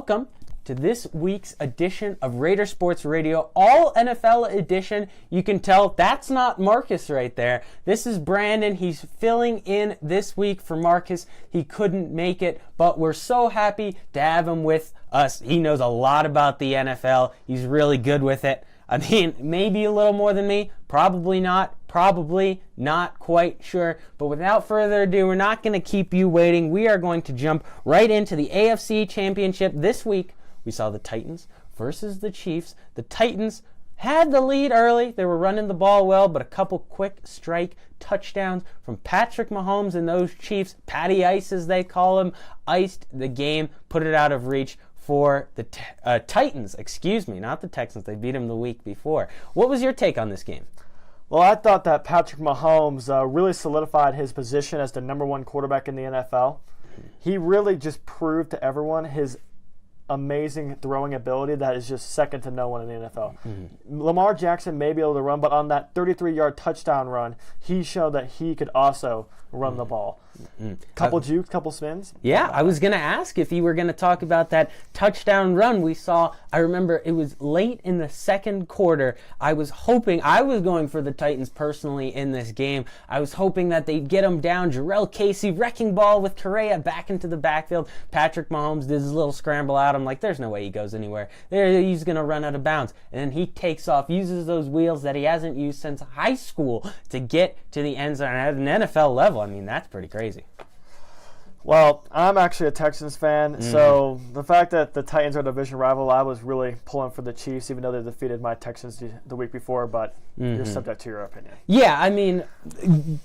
welcome to this week's edition of Raider Sports Radio, all NFL edition. You can tell that's not Marcus right there. This is Brandon. He's filling in this week for Marcus. He couldn't make it, but we're so happy to have him with us. He knows a lot about the NFL. He's really good with it. I mean, maybe a little more than me. Probably not quite sure. But without further ado, we're not going to keep you waiting. We are going to jump right into the AFC Championship. This week, we saw the Titans versus the Chiefs. The Titans had the lead early. They were running the ball well, but a couple quick strike touchdowns from Patrick Mahomes and those Chiefs, Patty Ice as they call him, iced the game, put it out of reach for the Titans, not the Texans. They beat them the week before. What was your take on this game? Well, I thought that Patrick Mahomes really solidified his position as the number one quarterback in the NFL. He really just proved to everyone his amazing throwing ability that is just second to no one in the NFL. Lamar Jackson may be able to run, but on that 33-yard touchdown run, he showed that he could also run the ball. Couple jukes, couple spins. Yeah, I was going to ask if you were going to talk about that touchdown run we saw. I remember it was late in the second quarter. I was going for the Titans personally in this game. I was hoping that they'd get him down. Jarrell Casey wrecking ball with Correa back into the backfield. Patrick Mahomes did his little scramble out. I'm like, there's no way he goes anywhere. He's going to run out of bounds. And then he takes off, uses those wheels that he hasn't used since high school to get to the end zone at an NFL level. I mean, that's pretty crazy. Well, I'm actually a Texans fan, so the fact that the Titans are a division rival, I was really pulling for the Chiefs, even though they defeated my Texans the week before, but you're subject to your opinion. Yeah, I mean,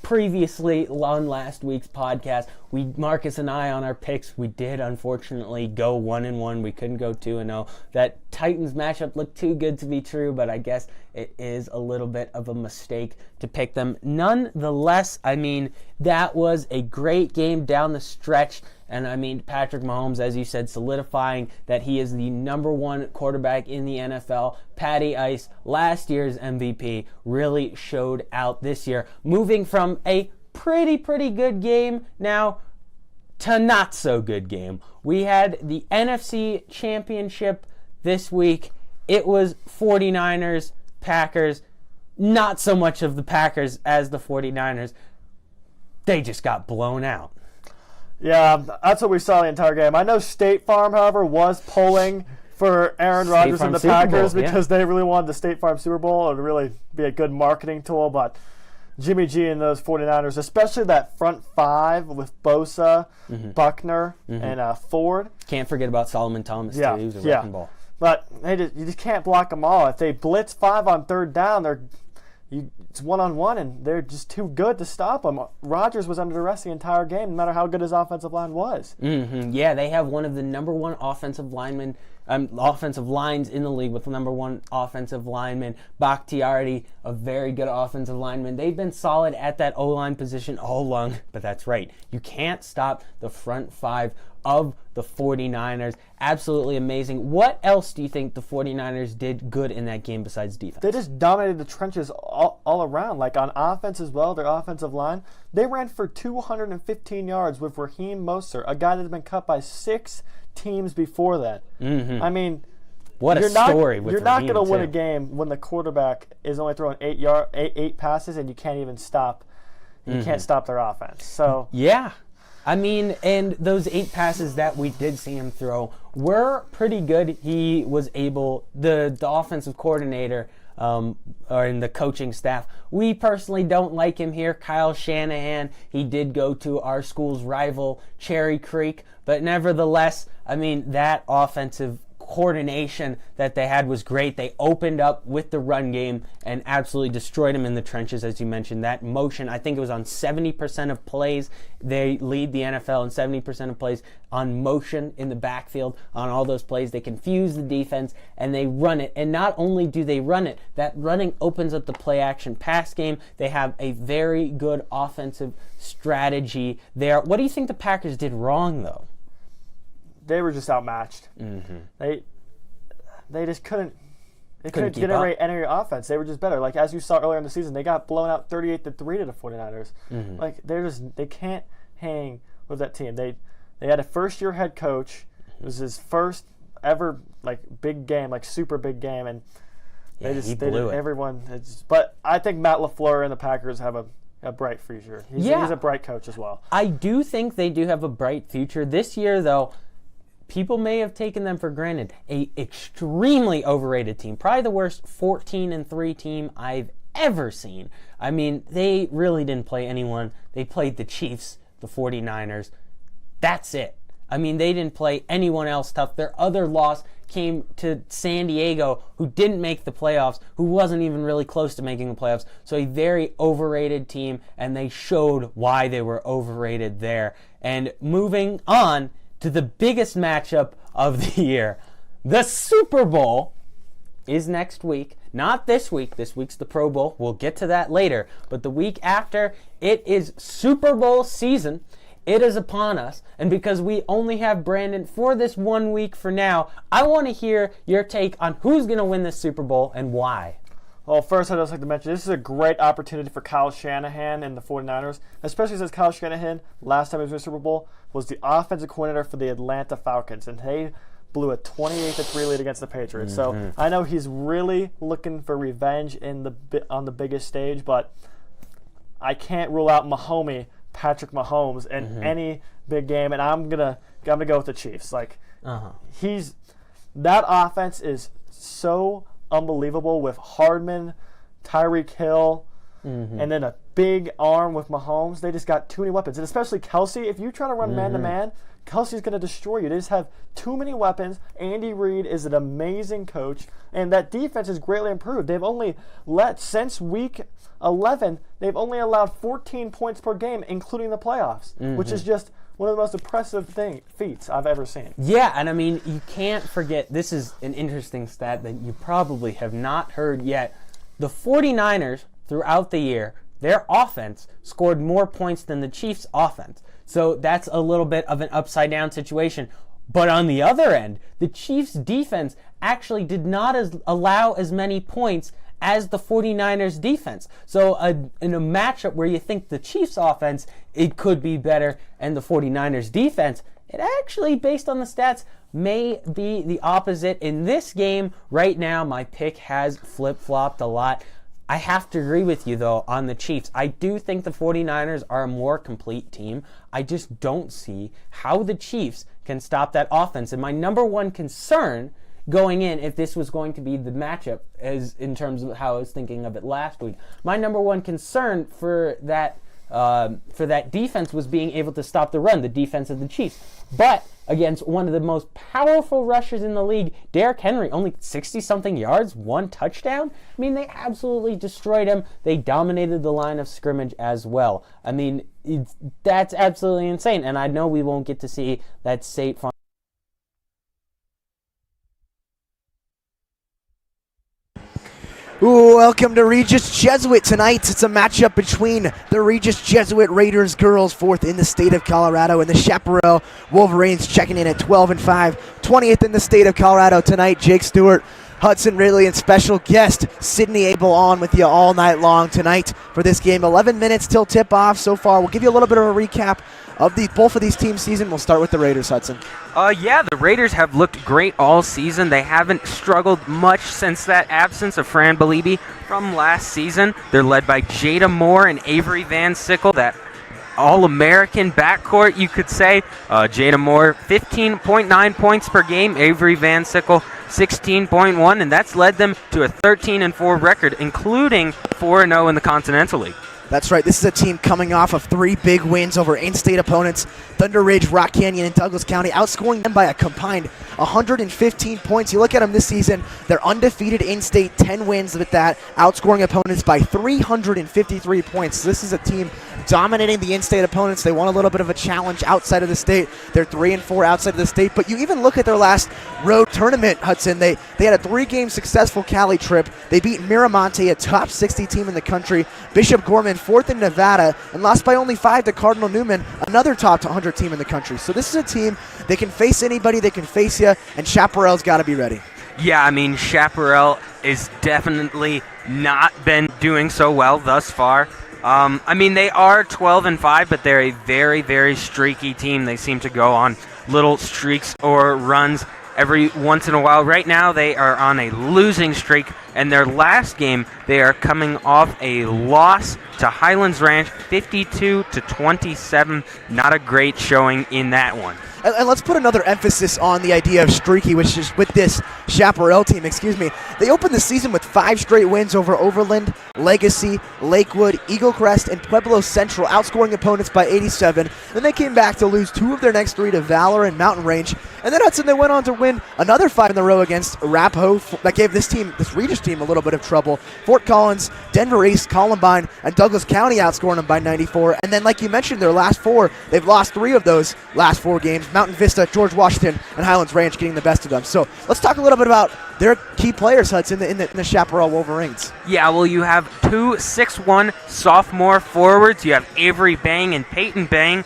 previously on last week's podcast, Marcus and I on our picks, we did unfortunately go 1-1. We couldn't go 2-0. That Titans matchup looked too good to be true, but I guess it is a little bit of a mistake to pick them. Nonetheless, I mean, that was a great game down the stretch. And I mean, Patrick Mahomes, as you said, solidifying that he is the number one quarterback in the NFL. Patty Ice, last year's MVP, really showed out this year. Moving from a pretty good game now to not so good game. We had the NFC Championship this week. It was 49ers, Packers. Not so much of the Packers as the 49ers. They just got blown out. Yeah, that's what we saw the entire game. I know State Farm, however, was pulling for Aaron Rodgers and the Packers because they really wanted the State Farm Super Bowl. It would really be a good marketing tool, but Jimmy G and those 49ers, especially that front five with Bosa, Buckner, and Ford. Can't forget about Solomon Thomas, too. He was a wrecking ball. But you just can't block them all. If they blitz 5 on third down, it's one-on-one, and they're just too good to stop them. Rodgers was under duress the entire game, no matter how good his offensive line was. Yeah, they have one of the number one offensive lines in the league with the number one offensive lineman. Bakhtiari, a very good offensive lineman. They've been solid at that O-line position all along, but that's right. You can't stop the front five of the 49ers. Absolutely amazing. What else do you think the 49ers did good in that game besides defense? They just dominated the trenches all around. Like on offense as well, their offensive line. They ran for 215 yards with Raheem Mostert, a guy that had been cut by 6 teams before that. I mean, what a story with You're not going to win a game when the quarterback is only throwing 8 passes and you can't even stop. You can't stop their offense. So yeah. I mean, and those 8 passes that we did see him throw were pretty good. He was able, the offensive coordinator or in the coaching staff, we personally don't like him here. Kyle Shanahan, he did go to our school's rival, Cherry Creek, but nevertheless, I mean, that offensive coordination that they had was great. They opened up with the run game and absolutely destroyed them in the trenches, as you mentioned. That motion, I think it was on 70% of plays. They lead the NFL in 70% of plays on motion in the backfield. On all those plays, they confuse the defense and they run it. And not only do they run it, that running opens up the play-action pass game. They have a very good offensive strategy there. What do you think the Packers did wrong, though? They were just outmatched. They just couldn't generate any offense. They were just better. Like as you saw earlier in the season, they got blown out 38-3 to the 49ers. Like they can't hang with that team. They had a first-year head coach. It was his first ever big game, super big game, and he blew it. Everyone. But I think Matt LaFleur and the Packers have a bright future. He's a bright coach as well. I do think they do have a bright future. This year, though, people may have taken them for granted. A extremely overrated team. Probably the worst 14-3 team I've ever seen. I mean, they really didn't play anyone. They played the Chiefs, the 49ers. That's it. I mean, they didn't play anyone else tough. Their other loss came to San Diego, who didn't make the playoffs, who wasn't even really close to making the playoffs. So a very overrated team, and they showed why they were overrated there. And moving on to the biggest matchup of the year, the Super Bowl is next week. Not this week. This week's the Pro Bowl. We'll get to that later. But the week after, it is Super Bowl season. It is upon us, and because we only have Brandon for this 1 week for now, I want to hear your take on who's going to win this Super Bowl and why. Well, first I'd just like to mention this is a great opportunity for Kyle Shanahan and the 49ers, especially since Kyle Shanahan, last time he was in the Super Bowl, was the offensive coordinator for the Atlanta Falcons, and they blew a 28-3 lead against the Patriots. So I know he's really looking for revenge on the biggest stage, but I can't rule out Patrick Mahomes in any big game, and I'm gonna go with the Chiefs. That offense is so unbelievable with Hardman, Tyreek Hill, and then a big arm with Mahomes. They just got too many weapons, and especially Kelsey. If you try to run man-to-man, Kelsey's going to destroy you. They just have too many weapons. Andy Reid is an amazing coach, and that defense has greatly improved. They've only since week 11, they've only allowed 14 points per game, including the playoffs, which is just one of the most impressive feats I've ever seen. Yeah, and I mean, you can't forget, this is an interesting stat that you probably have not heard yet. The 49ers, throughout the year, their offense scored more points than the Chiefs' offense. So that's a little bit of an upside-down situation. But on the other end, the Chiefs' defense actually did not allow as many points as the 49ers defense. So in a matchup where you think the Chiefs offense, it could be better, and the 49ers defense, it actually, based on the stats, may be the opposite. In this game, right now, my pick has flip-flopped a lot. I have to agree with you, though, on the Chiefs. I do think the 49ers are a more complete team. I just don't see how the Chiefs can stop that offense. And my number one concern going in, if this was going to be the matchup, as in terms of how I was thinking of it last week, my number one concern for that defense was being able to stop the run, the defense of the Chiefs. But against one of the most powerful rushers in the league, Derrick Henry, only 60-something yards, 1 touchdown. I mean, they absolutely destroyed him. They dominated the line of scrimmage as well. I mean, that's absolutely insane. And I know we won't get to see that State Farm. Welcome to Regis Jesuit tonight. It's a matchup between the Regis Jesuit Raiders girls, 4th in the state of Colorado, and the Chaparral Wolverines checking in at 12-5, 20th in the state of Colorado tonight. Jake Stewart, Hudson Ridley, and special guest Sydney Abel on with you all night long tonight for this game. 11 minutes till tip-off so far. We'll give you a little bit of a recap of both of these teams' season. We'll start with the Raiders, Hudson. Yeah, the Raiders have looked great all season. They haven't struggled much since that absence of Fran Belibi from last season. They're led by Jada Moore and Avery Van Sickle, that all-American backcourt, you could say. Jada Moore, 15.9 points per game. Avery Van Sickle, 16.1, and that's led them to a 13-4 record, including 4-0 in the Continental League. That's right. This is a team coming off of 3 big wins over in-state opponents, Thunder Ridge, Rock Canyon, and Douglas County, outscoring them by a combined 115 points. You look at them this season, they're undefeated in-state, 10 wins with that, outscoring opponents by 353 points. This is a team dominating the in-state opponents. They want a little bit of a challenge outside of the state. They're 3-4 outside of the state, but you even look at their last road tournament, Hudson. They had a 3-game successful Cali trip. They beat Miramonte, a top 60 team in the country, Bishop Gorman, 4th in Nevada, and lost by only 5 to Cardinal Newman, another top 100 team in the country. So this is a team, they can face anybody, they can face you, and Chaparral's got to be ready. Yeah, I mean, Chaparral is definitely not been doing so well thus far. I mean, they are 12-5, but they're a very, very streaky team. They seem to go on little streaks or runs every once in a while. Right now, they are on a losing streak, and their last game, they are coming off a loss to Highlands Ranch, 52-27. Not a great showing in that one. And let's put another emphasis on the idea of streaky, which is with this Chaparral team, They opened the season with 5 straight wins over Overland, Legacy, Lakewood, Eagle Crest, and Pueblo Central, outscoring opponents by 87. Then they came back to lose 2 of their next 3 to Valor and Mountain Range. And then Hudson, they went on to win another 5 in a row against Arapahoe. That gave this Regis team, a little bit of trouble. Fort Collins, Denver East, Columbine, and Douglas County outscoring them by 94. And then, like you mentioned, their last 4, they've lost 3 of those last 4 games. Mountain Vista, George Washington, and Highlands Ranch getting the best of them. So let's talk a little bit about their key players, Hudson, in the Chaparral Wolverines. Yeah, well, you have 2 6'1" sophomore forwards. You have Avery Bang and Peyton Bang.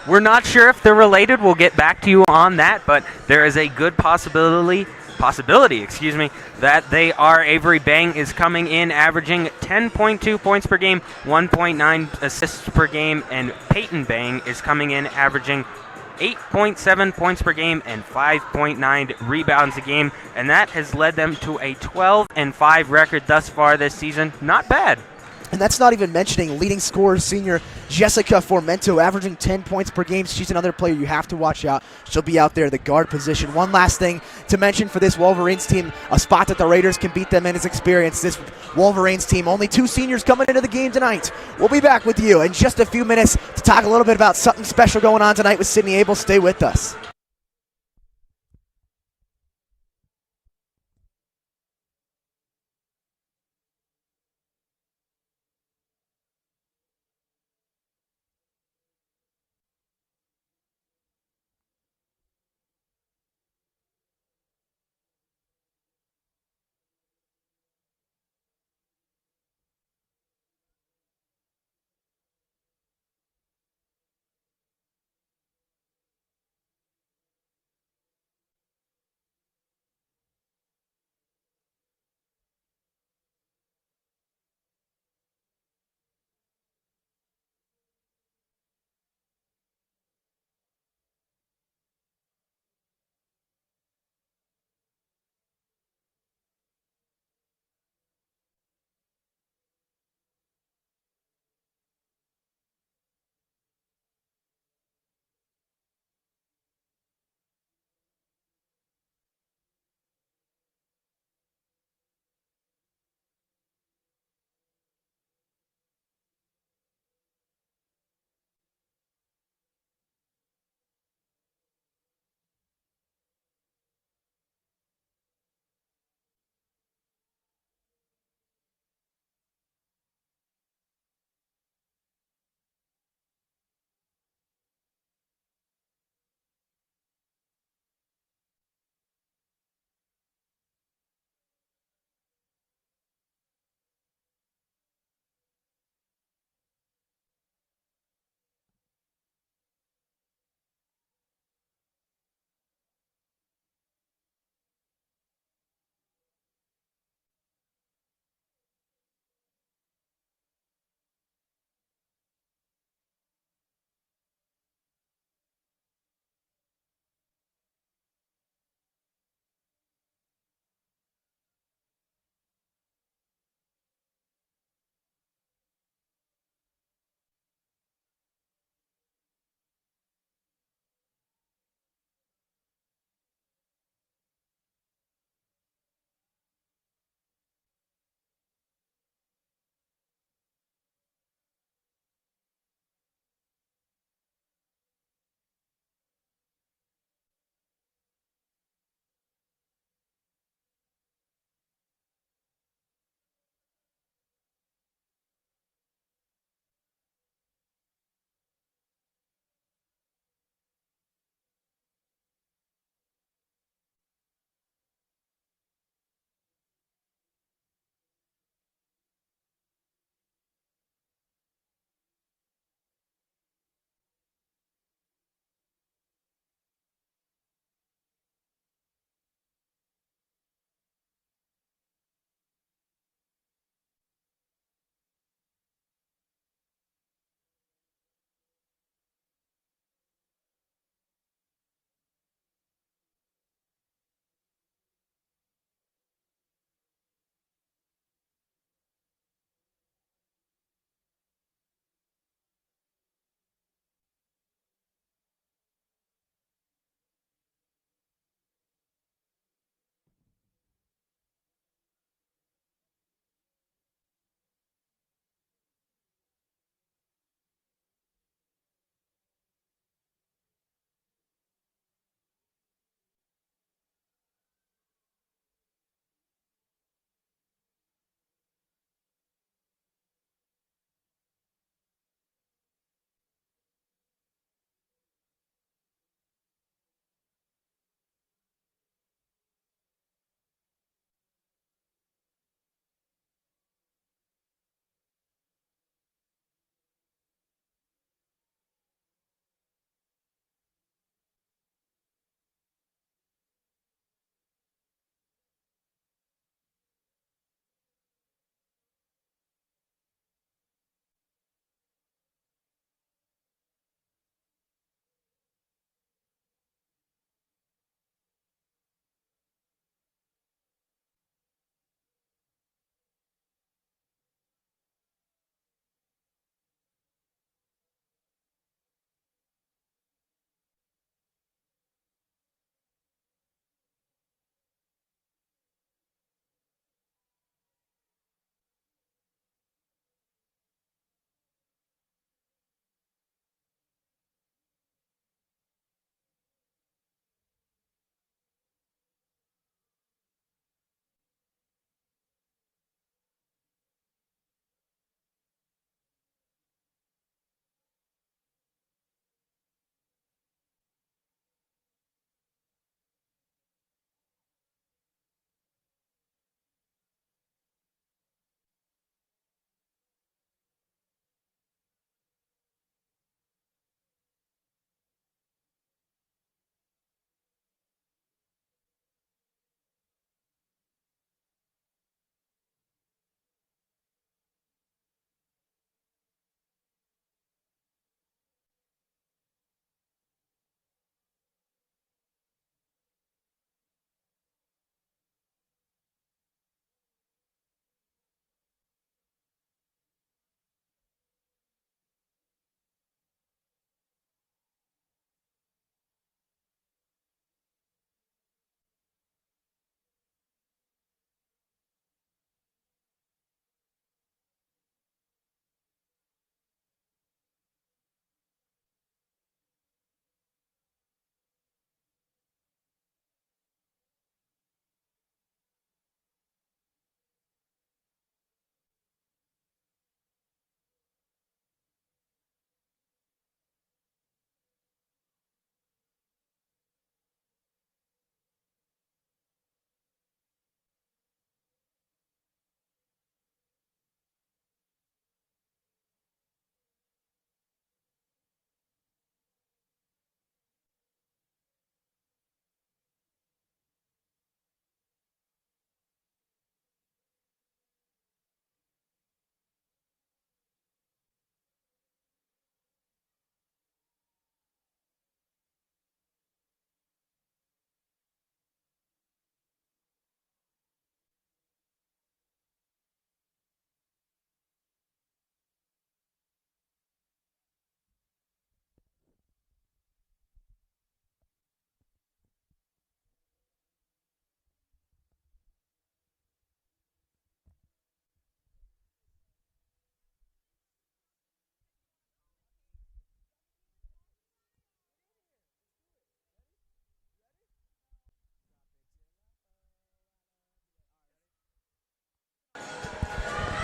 We're not sure if they're related. We'll get back to you on that, but there is a good possibility, that they are. Avery Bang is coming in averaging 10.2 points per game, 1.9 assists per game, and Peyton Bang is coming in averaging 8.7 points per game and 5.9 rebounds a game, and that has led them to a 12-5 record thus far this season. Not bad. And that's not even mentioning leading scorer senior Jessica Formento, averaging 10 points per game. She's another player you have to watch out. She'll be out there, the guard position. One last thing to mention for this Wolverines team, a spot that the Raiders can beat them in is experience. This Wolverines team, only 2 seniors coming into the game tonight. We'll be back with you in just a few minutes to talk a little bit about something special going on tonight with Sydney Abel. Stay with us.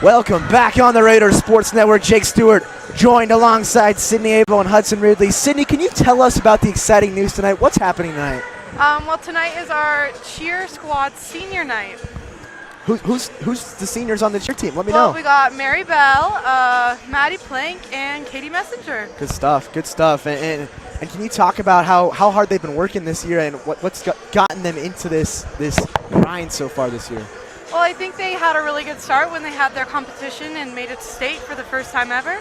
Welcome back on the Raiders Sports Network. Jake Stewart joined alongside Sydney Abel and Hudson Ridley. Sydney, can you tell us about the exciting news tonight? What's happening tonight? Well, tonight is our cheer squad senior night. Who's the seniors on the cheer team? Let me Well, know. we got Mary Bell, Maddie Plank, and Katie Messenger. Good stuff. Good stuff. And can you talk about how hard they've been working this year and what's gotten them into this grind so far this year? Well, I think they had a really good start when they had their competition and made it to state for the first time ever.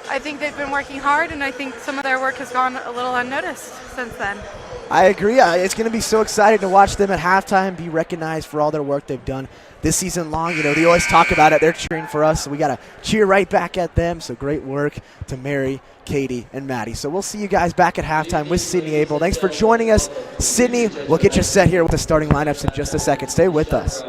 I think they've been working hard, and I think some of their work has gone a little unnoticed since then. I agree. It's going to be so exciting to watch them at halftime be recognized for all their work they've done this season long. You know, they always talk about it. They're cheering for us, so we got to cheer right back at them. So great work to Mary, Katie, and Maddie. So we'll see you guys back at halftime with Sydney Abel. Thanks for joining us. Sydney, we'll get you set here with the starting lineups in just a second. Stay with us.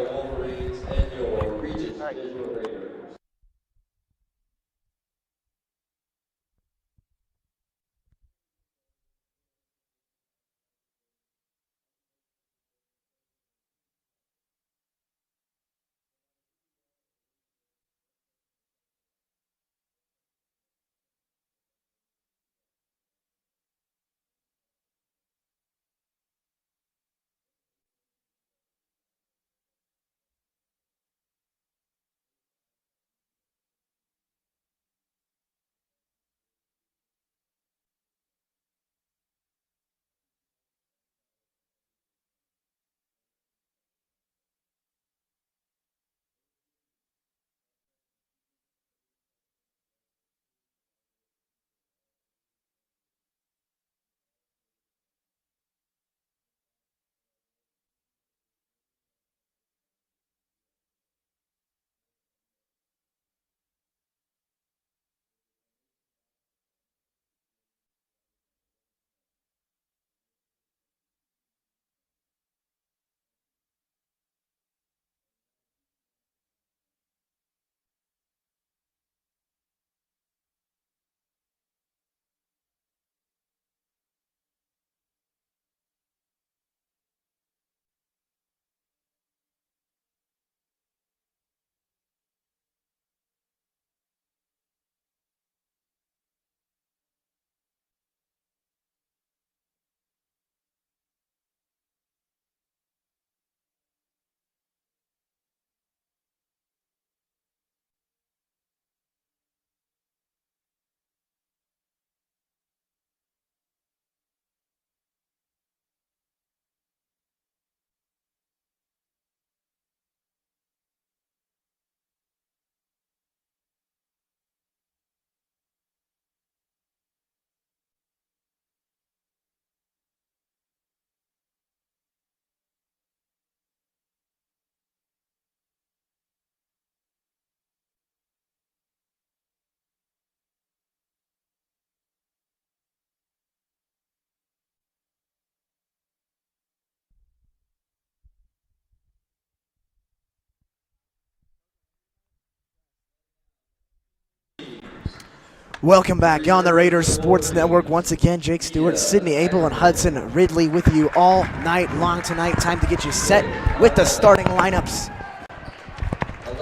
Welcome back on the Raiders Sports Network. Once again, Jake Stewart, Sydney Abel, and Hudson Ridley with you all night long tonight. Time to get you set with the starting lineups.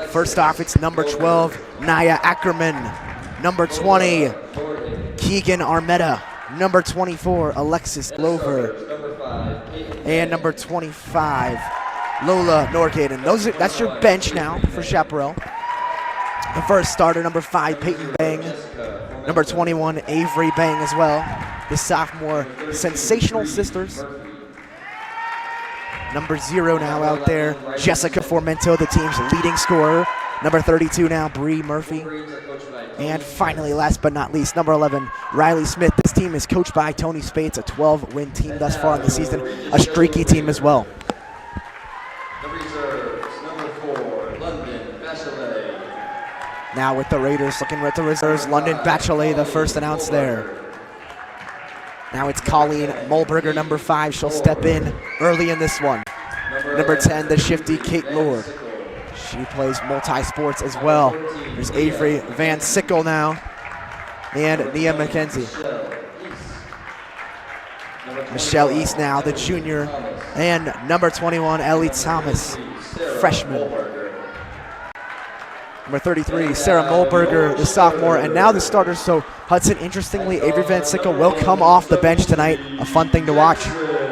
First off, it's number 12, Naya Ackerman. Number 20, Keegan Armetta. Number 24, Alexis Glover. And number 25, Lola Norcaden. That's your bench now for Chaparral. The first starter, number 5, Peyton Bang. Number 21, Avery Bang as well. The sophomore Sensational Sisters. Number 0 now out there, Jessica Formento, the team's leading scorer. Number 32 now, Bree Murphy. And finally, last but not least, number 11, Riley Smith. This team is coached by Tony Spates, a 12-win team thus far in the season, a streaky team as well. Now with the Raiders, looking at the reserves, London Bachelet, the first announced there. Now it's Colleen Mulberger, number 5. She'll step in early in this one. Number 10, the shifty Kate Lord. She plays multi-sports as well. There's Avery Van Sickle now. And Nia McKenzie. Michelle East now, the junior. And number 21, Ellie Thomas, freshman. Number 33, Sarah Mulberger, the sophomore, and now the starters. So Hudson, interestingly, Avery Van Sickle will come off the bench tonight. A fun thing to watch.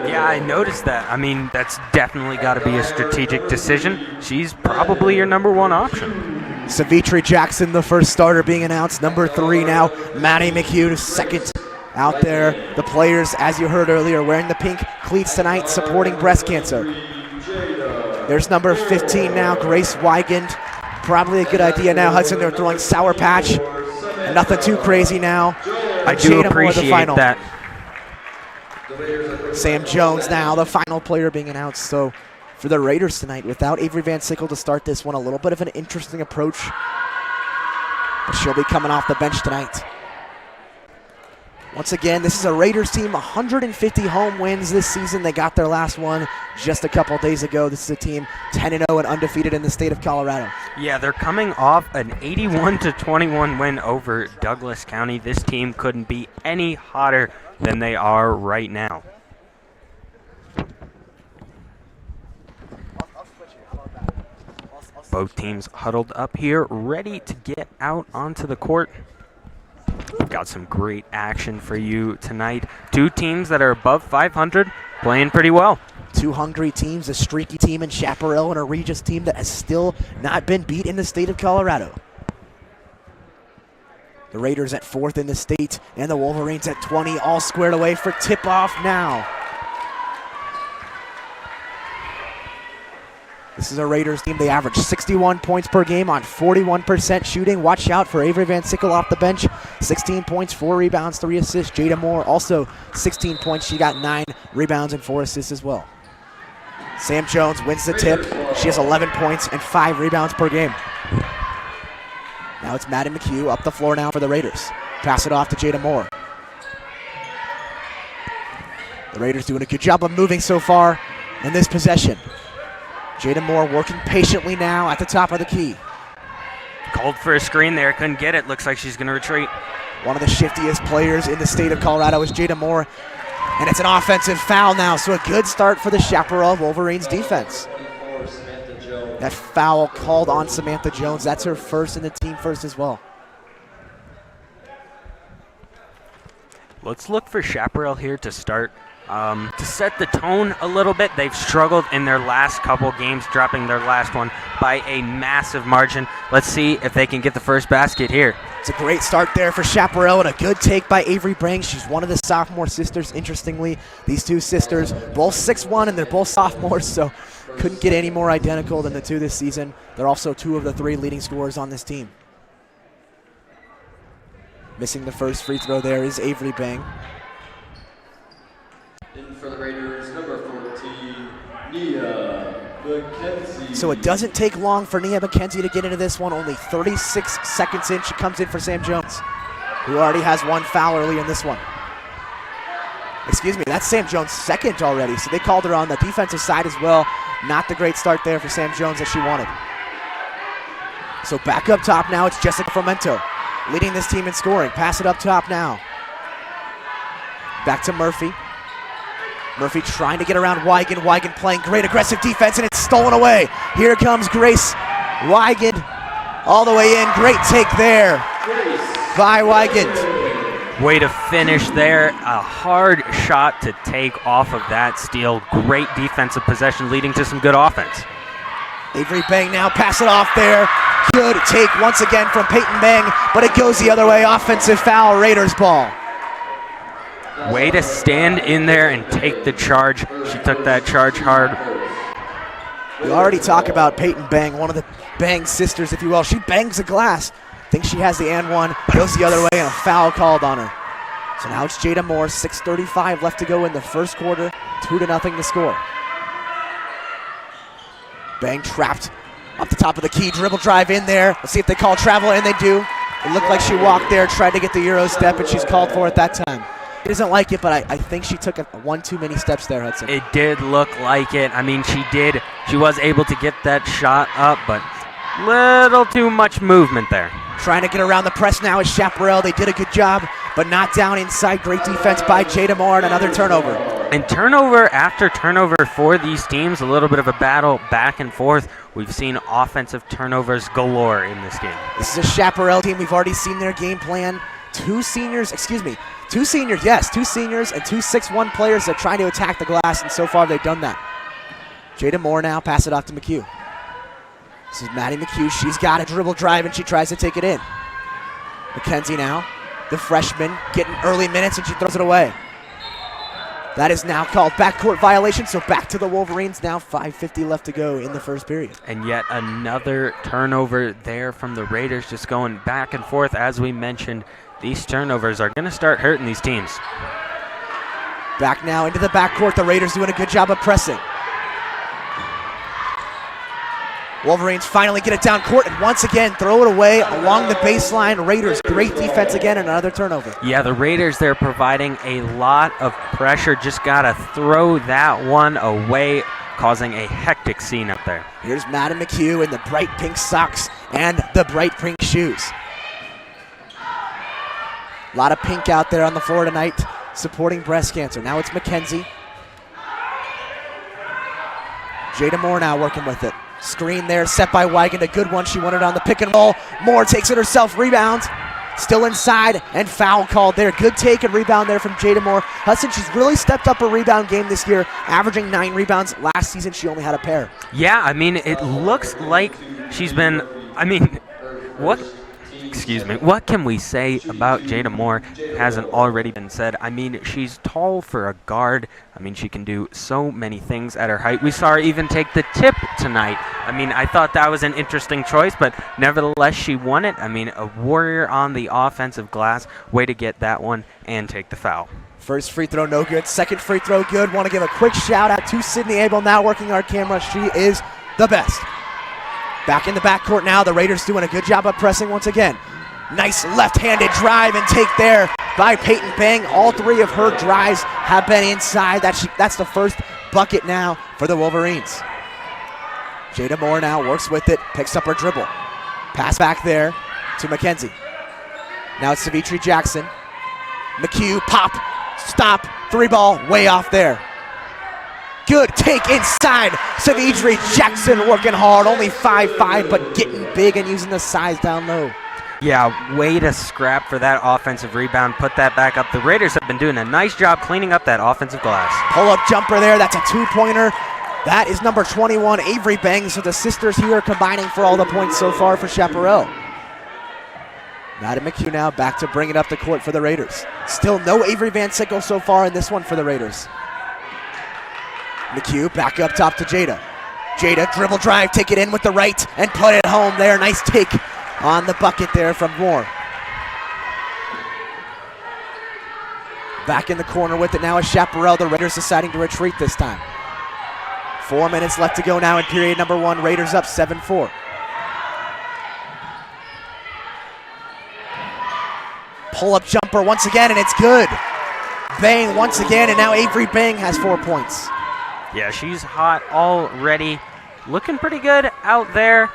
Yeah, I noticed that. I mean, that's definitely got to be a strategic decision. She's probably your number one option. Savitri Jackson, the first starter being announced. Number 3 now, Maddie McHugh, second out there. The players, as you heard earlier, wearing the pink cleats tonight, supporting breast cancer. There's number 15 now, Grace Wigand. Probably a good idea now, Hudson. They're throwing Sour Patch. Nothing too crazy now. I do appreciate that. Sam Jones now, the final player being announced. So for the Raiders tonight, without Avery Van Sickle to start this one, a little bit of an interesting approach. But she'll be coming off the bench tonight. Once again, this is a Raiders team, 150 home wins this season. They got their last one just a couple days ago. This is a team 10-0 and undefeated in the state of Colorado. Yeah, they're coming off an 81-21 win over Douglas County. This team couldn't be any hotter than they are right now. Both teams huddled up here, ready to get out onto the court. We've got some great action for you tonight. Two teams that are above 500, playing pretty well. Two hungry teams, a streaky team in Chaparral and a Regis team that has still not been beat in the state of Colorado. The Raiders at 4th in the state and the Wolverines at 20, all squared away for tip-off now. This is a Raiders team. They average 61 points per game on 41% shooting. Watch out for Avery Van Sickle off the bench. 16 points, 4 rebounds, 3 assists. Jada Moore also 16 points. She got 9 rebounds and 4 assists as well. Sam Jones wins the tip. She has 11 points and 5 rebounds per game. Now it's Maddie McHugh up the floor now for the Raiders. Pass it off to Jada Moore. The Raiders doing a good job of moving so far in this possession. Jada Moore working patiently now at the top of the key. Called for a screen there, couldn't get it. Looks like she's going to retreat. One of the shiftiest players in the state of Colorado is Jada Moore. And it's an offensive foul now, so a good start for the Chaparral Wolverines defense. That foul called on Samantha Jones. That's her first and the team first as well. Let's look for Chaparral here to start. To set the tone a little bit, they've struggled in their last couple games, dropping their last one by a massive margin. Let's see if they can get the first basket here. It's a great start there for Chaparral and a good take by Avery Brang. She's one of the sophomore sisters. Interestingly, these two sisters, both 6'1", and they're both sophomores, so couldn't get any more identical than the two this season. They're also 2 of the 3 leading scorers on this team. Missing the first free throw there is Avery Brang. In for the Raiders, number 14, Nia McKenzie. So it doesn't take long for Nia McKenzie to get into this one. Only 36 seconds in. She comes in for Sam Jones, who already has 1 foul early in this one. Excuse me, that's Sam Jones' second already. So they called her on the defensive side as well. Not the great start there for Sam Jones that she wanted. So back up top now, it's Jessica Fomento leading this team in scoring. Pass it up top now. Back to Murphy. Murphy trying to get around Wigand. Wigand playing great aggressive defense, and it's stolen away. Here comes Grace Wigand all the way in. Great take there by Wigand. Way to finish there. A hard shot to take off of that steal. Great defensive possession leading to some good offense. Avery Bang now pass it off there. Good take once again from Peyton Bang, but it goes the other way. Offensive foul, Raiders ball. Way to stand in there and take the charge. She took that charge hard. We already talk about Peyton Bang, one of the Bang sisters, if you will. She bangs a glass. Thinks she has the and one, goes the other way, and a foul called on her. So now it's Jada Moore, 6:35 left to go in the first quarter, 2-0 to score. Bang trapped up the top of the key, dribble drive in there. Let's see if they call travel, and they do. It looked like she walked there, tried to get the Euro step, and she's called for it that time. He doesn't like it, but I think she took one too many steps there, Hudson. It did look like it. I mean, she was able to get that shot up, but little too much movement there. Trying to get around the press now is Chaparral. They did a good job, but not down inside. Great defense by Jada Moore and another turnover. And turnover after turnover for these teams, a little bit of a battle back and forth. We've seen offensive turnovers galore in this game. This is a Chaparral team. We've already seen their game plan. Two seniors and two 6'1" players that are trying to attack the glass, and so far they've done that. Jada Moore now, pass it off to McHugh. This is Maddie McHugh. She's got a dribble drive, and she tries to take it in. Mackenzie now, the freshman, getting early minutes, and she throws it away. That is now called backcourt violation, so back to the Wolverines. Now 5:50 left to go in the first period. And yet another turnover there from the Raiders, just going back and forth. As we mentioned, these turnovers are going to start hurting these teams. Back now into the backcourt. The Raiders doing a good job of pressing. Wolverines finally get it down court and once again throw it away along the baseline. Raiders, great defense again, and another turnover. Yeah, the Raiders, they're providing a lot of pressure. Just got to throw that one away, causing a hectic scene up there. Here's Maddie McHugh in the bright pink socks and the bright pink shoes. A lot of pink out there on the floor tonight, supporting breast cancer. Now it's Mackenzie. Jada Moore now working with it. Screen there, set by Wiegand, a good one. She won it on the pick and roll. Moore takes it herself, rebounds. Still inside, and foul called there. Good take and rebound there from Jada Moore. Hudson, she's really stepped up her rebound game this year, averaging 9 rebounds. Last season, she only had a pair. Yeah, I mean, it looks like she's been, what can we say about Jada Moore hasn't already been said? I mean, she's tall for a guard. I mean, she can do so many things at her height. We saw her even take the tip tonight. I mean, I thought that was an interesting choice, but nevertheless, she won it. I mean, a warrior on the offensive glass. Way to get that one and take the foul. First free throw, no good. Second free throw, good. Want to give a quick shout out to Sydney Abel, now working our camera. She is the best. Back in the backcourt now. The Raiders doing a good job of pressing once again. Nice left-handed drive and take there by Peyton Bang. All 3 of her drives have been inside. That's the first bucket now for the Wolverines. Jada Moore now works with it, picks up her dribble. Pass back there to Mackenzie. Now it's Savitri Jackson. McHugh, pop, stop, 3-ball, way off there. Good take inside. Savitri Jackson working hard, only 5'5", but getting big and using the size down low. Yeah, way to scrap for that offensive rebound. Put that back up. The Raiders have been doing a nice job cleaning up that offensive glass. Pull-up jumper there. That's a 2-pointer. That is number 21, Avery Bang. So the sisters here combining for all the points so far for Chaparral. Maddie McHugh now back to bring it up the court for the Raiders. Still no Avery Van Sickle so far in this one for the Raiders. McHugh back up top to Jada. Jada, dribble drive, take it in with the right and put it home there. Nice take on the bucket there from Moore. Back in the corner with it now is Chaparral. The Raiders deciding to retreat this time. 4 minutes left to go now in period number 1. Raiders up 7-4. Pull-up jumper once again, and it's good. Bang once again, and now Avery Bang has 4 points. Yeah, she's hot already. Looking pretty good out there.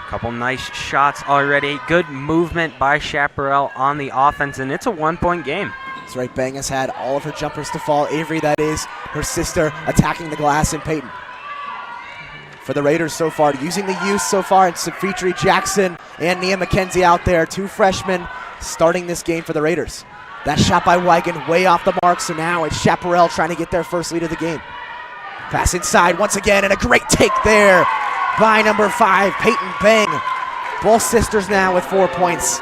Couple nice shots already. Good movement by Chaparral on the offense, and it's a 1-point game. That's right, Bang has had all of her jumpers to fall. Avery, that is, her sister, attacking the glass, and Peyton. For the Raiders so far, using the youth so far, it's Savitri Jackson and Nia McKenzie out there. 2 freshmen starting this game for the Raiders. That shot by Wiegand way off the mark, so now it's Chaparral trying to get their first lead of the game. Pass inside once again, and a great take there by number 5, Peyton Bang. Both sisters now with 4 points.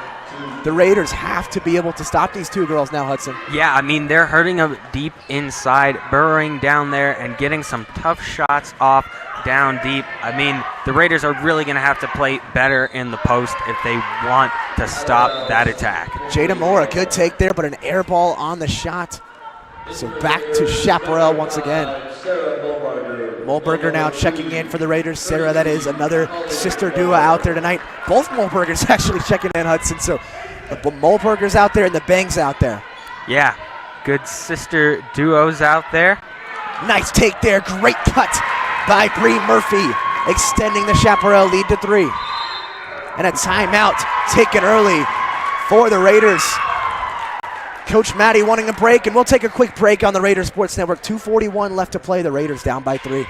The Raiders have to be able to stop these 2 girls now, Hudson. Yeah, I mean, they're hurting them deep inside, burrowing down there and getting some tough shots off down deep. I mean, the Raiders are really going to have to play better in the post if they want to stop that attack. Jada Moore, a good take there, but an air ball on the shot. So back to Chaparral once again. Mulberger now checking in for the Raiders. Sarah, that is another sister duo out there tonight. Both Mulbergers actually checking in, Hudson. So the Mulbergers out there and the Bangs out there. Yeah, good sister duos out there. Nice take there. Great cut by Bree Murphy, extending the Chaparral lead to 3. And a timeout taken early for the Raiders. Coach Maddie wanting a break, and we'll take a quick break on the Raiders Sports Network. 2:41 left to play. The Raiders down by 3.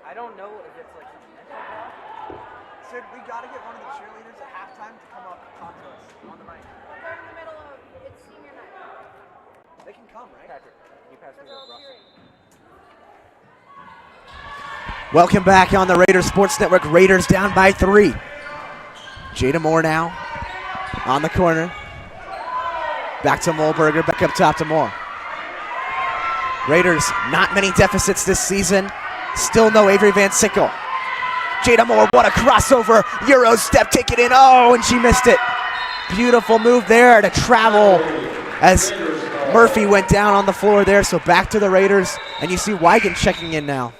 I don't know if it's like some mental block. Sid, we got to get one of the cheerleaders at halftime to come up and talk to us on the mic. They're in the middle of it's senior night. They can come, right? Patrick, you pass me the Russell. Welcome back on the Raiders Sports Network. Raiders down by 3. Jada Moore now on the corner. Back to Mulberger, back up top to Moore. Raiders, not many deficits this season. Still no Avery Van Sickle. Jada Moore, what a crossover. Euro step, take it in. Oh, and she missed it. Beautiful move there to travel as Murphy went down on the floor there. So back to the Raiders. And you see Wigan checking in now.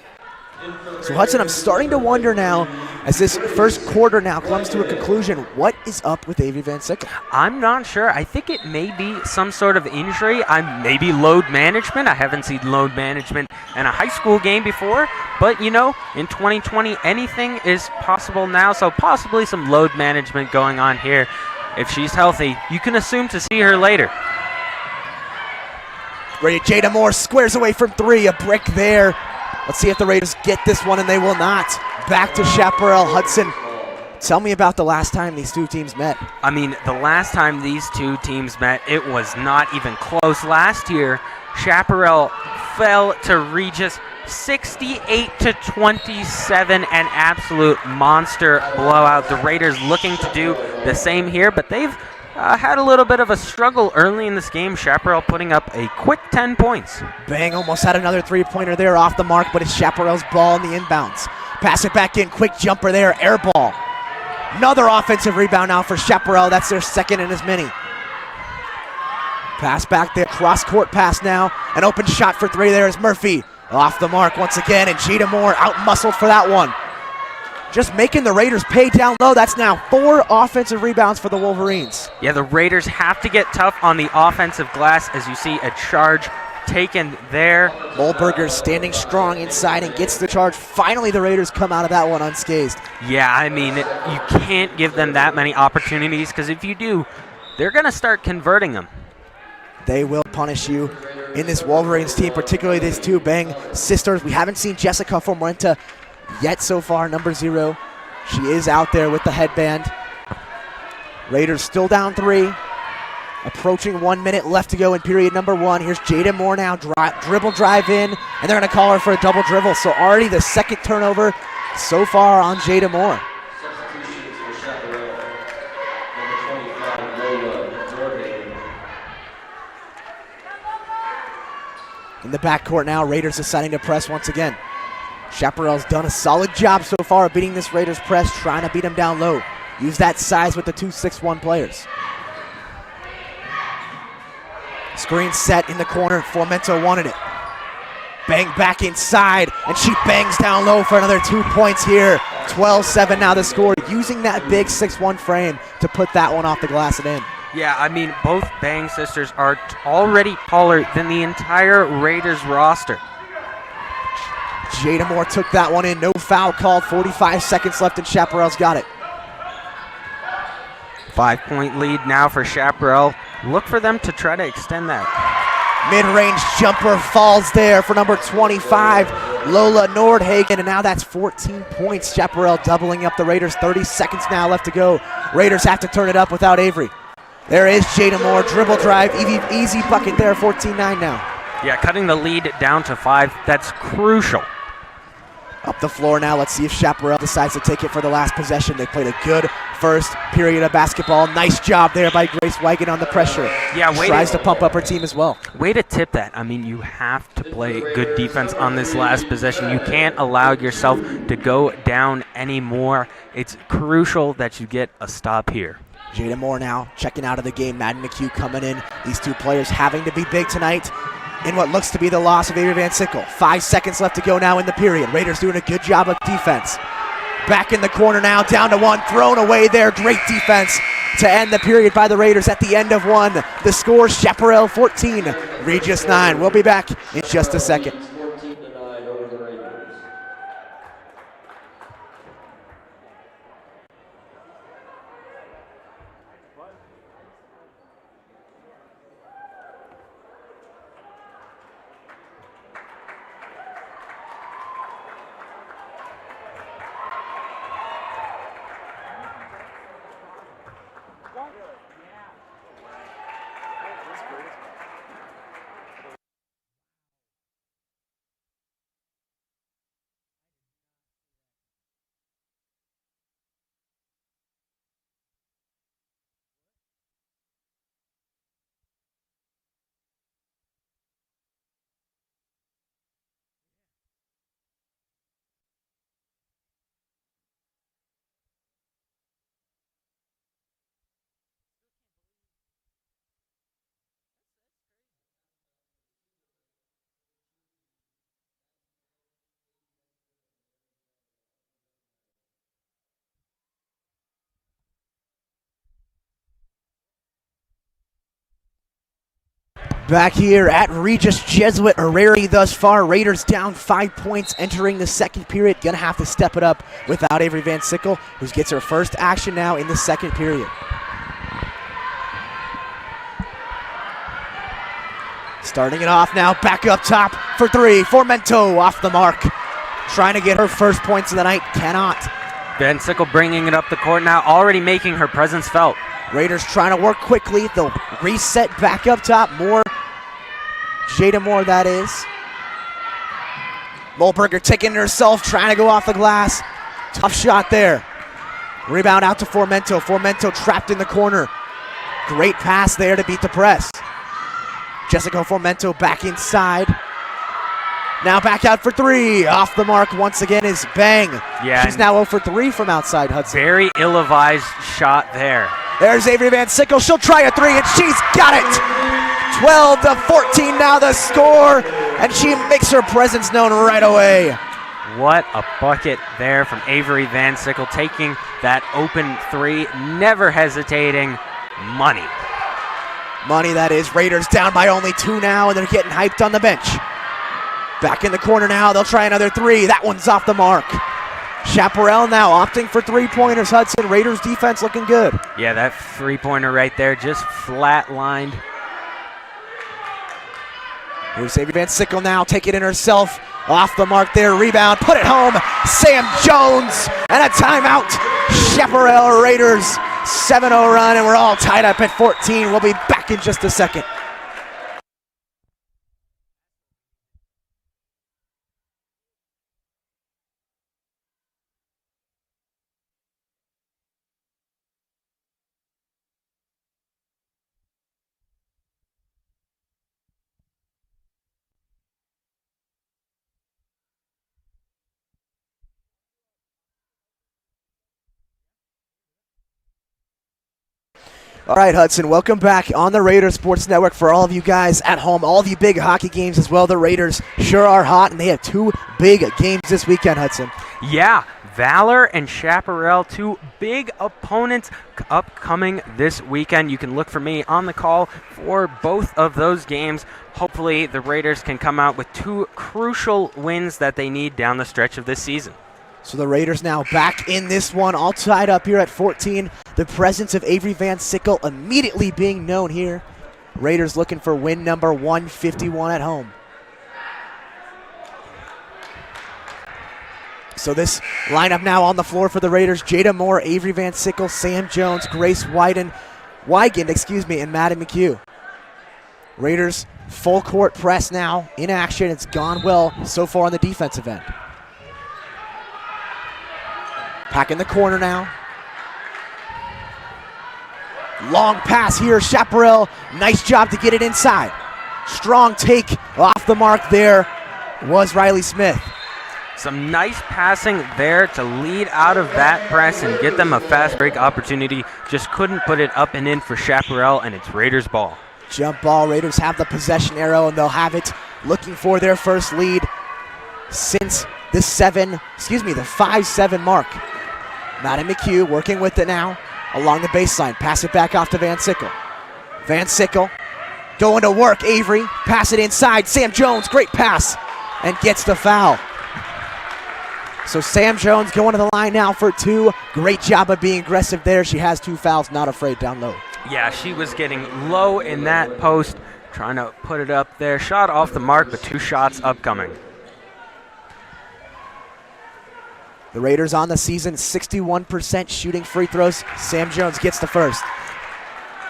So Hudson, I'm starting to wonder now, as this first quarter now comes to a conclusion, what is up with Avery Van Sickle? I'm not sure. I think it may be some sort of injury. Maybe load management. I haven't seen load management in a high school game before. But, you know, in 2020, anything is possible now. So possibly some load management going on here. If she's healthy, you can assume to see her later. Ready, Jada Moore squares away from 3. A brick there. Let's see if the Raiders get this one, and they will not. Back to Chaparral. Hudson, tell me about the last time these two teams met. I mean, the last time these two teams met, it was not even close. Last year, Chaparral fell to Regis 68-27, an absolute monster blowout. The Raiders looking to do the same here, but they've had a little bit of a struggle early in this game. Chaparral putting up a quick 10 points. Bang almost had another three-pointer there off the mark, but it's Chaparral's ball in the inbounds. Pass it back in, quick jumper there, air ball. Another offensive rebound now for Chaparral. That's their second in as many. Pass back there, cross-court pass now. An open shot for 3 there is Murphy. Off the mark once again, and Jada Moore out-muscled for that one. Just making the Raiders pay down low. That's now 4 offensive rebounds for the Wolverines. Yeah, the Raiders have to get tough on the offensive glass, as you see a charge taken there. Mulberger standing strong inside and gets the charge. Finally, the Raiders come out of that one unscathed. Yeah, I mean, you can't give them that many opportunities, because if you do, they're going to start converting them. They will punish you in this Wolverines team, particularly these two Bang sisters. We haven't seen Jessica Formenta yet so far, number 0. She is out there with the headband. Raiders still down 3. Approaching 1 minute left to go in period number 1. Here's Jada Moore now, dribble drive in, and they're going to call her for a double dribble. So already the second turnover so far on Jada Moore. Substitutions for Chaparral. Number 25, Lola Norhagen. In the backcourt now, Raiders deciding to press once again. Chaparral's done a solid job so far of beating this Raiders press, trying to beat them down low. Use that size with the 2 6'1" players. Screen set in the corner. Formento wanted it. Bang back inside, and she bangs down low for another 2 points here. 12-7 now the score, using that big 6'1" frame to put that one off the glass and in. Yeah, I mean, both Bang sisters are already taller than the entire Raiders roster. Jada Moore took that one in. No foul called. 45 seconds left, and Chaparral's got it. 5-point lead now for Chaparral. Look for them to try to extend that. Mid-range jumper falls there for number 25, Lola Nordhagen, and now that's 14 points. Chaparral doubling up the Raiders. 30 seconds now left to go. Raiders have to turn it up without Avery. There is Jada Moore, dribble drive, easy bucket there, 14-9 now. Yeah, cutting the lead down to 5, that's crucial. Up the floor now. Let's see if Chaparral decides to take it for the last possession. They played a good first period of basketball. Nice job there by Grace Wigan on the pressure. Yeah, tries to pump up her team as well. Way to tip that. I mean, you have to play good defense on this last possession. You can't allow yourself to go down anymore. It's crucial that you get a stop here. Jada Moore now checking out of the game. Madden McHugh coming in. These two players having to be big tonight in what looks to be the loss of Avery Van Sickle. 5 seconds left to go now in the period. Raiders doing a good job of defense. Back in the corner now, down to one, thrown away there. Great defense to end the period by the Raiders at the end of one. The score, Chaparral 14, Regis 9. We'll be back in just a second. 14-9 over the Raiders. Back here at Regis Jesuit Herrera thus far. Raiders down 5 points entering the second period. Gonna have to step it up without Avery Van Sickle, who gets her first action now in the second period. Starting it off now, back up top for three. Formento off the mark. Trying to get her first points of the night, cannot. Van Sickle bringing it up the court now, already making her presence felt. Raiders trying to work quickly. They'll reset back up top. Jada Moore, that is. Mulberger taking it herself, trying to go off the glass. Tough shot there. Rebound out to Formento. Formento trapped in the corner. Great pass there to beat the press. Jessica Formento back inside. Now back out for three. Off the mark once again is Bang. Yeah, she's now 0 for 3 from outside Hudson. Very ill-advised shot there. There's Avery Van Sickle. She'll try a three, and she's got it. 12-14 now the score, and she makes her presence known right away. What a bucket there from Avery Van Sickle, taking that open three, never hesitating. Money. Money, that is. Raiders down by only 2 now, and they're getting hyped on the bench. Back in the corner now. They'll try another three. That one's off the mark. Chaparral now opting for three-pointers. Hudson, Raiders defense looking good. Yeah, that three-pointer right there, just flat-lined. Here's Avery Van Sickle now, take it in herself. Off the mark there, rebound, put it home. Sam Jones, and a timeout. Chaparral Raiders, 7-0 run, and we're all tied up at 14. We'll be back in just a second. All right, Hudson, welcome back on the Raiders Sports Network. For all of you guys at home, all of you big hockey games as well, the Raiders sure are hot, and they have 2 big games this weekend, Hudson. Yeah, Valor and Chaparral, 2 big opponents upcoming this weekend. You can look for me on the call for both of those games. Hopefully the Raiders can come out with 2 crucial wins that they need down the stretch of this season. So the Raiders now back in this one, all tied up here at 14. The presence of Avery Van Sickle immediately being known here. Raiders looking for win number 151 at home. So this lineup now on the floor for the Raiders: Jada Moore, Avery Van Sickle, Sam Jones, Grace Weigand, and Madden McHugh. Raiders full court press now in action. It's gone well so far on the defensive end. Back in the corner now. Long pass here, Chaparral. Nice job to get it inside. Strong take off the mark there was Riley Smith. Some nice passing there to lead out of that press and get them a fast break opportunity. Just couldn't put it up and in for Chaparral, and it's Raiders ball. Jump ball. Raiders have the possession arrow, and they'll have it, looking for their first lead since the 5-7 mark. Maddie McHugh working with it now along the baseline. Pass it back off to Van Sickle. Van Sickle going to work. Avery, pass it inside. Sam Jones, great pass, and gets the foul. So Sam Jones going to the line now for 2. Great job of being aggressive there. She has 2 fouls, not afraid down low. Yeah, she was getting low in that post, trying to put it up there. Shot off the mark, but 2 shots upcoming. The Raiders on the season, 61% shooting free throws. Sam Jones gets the first.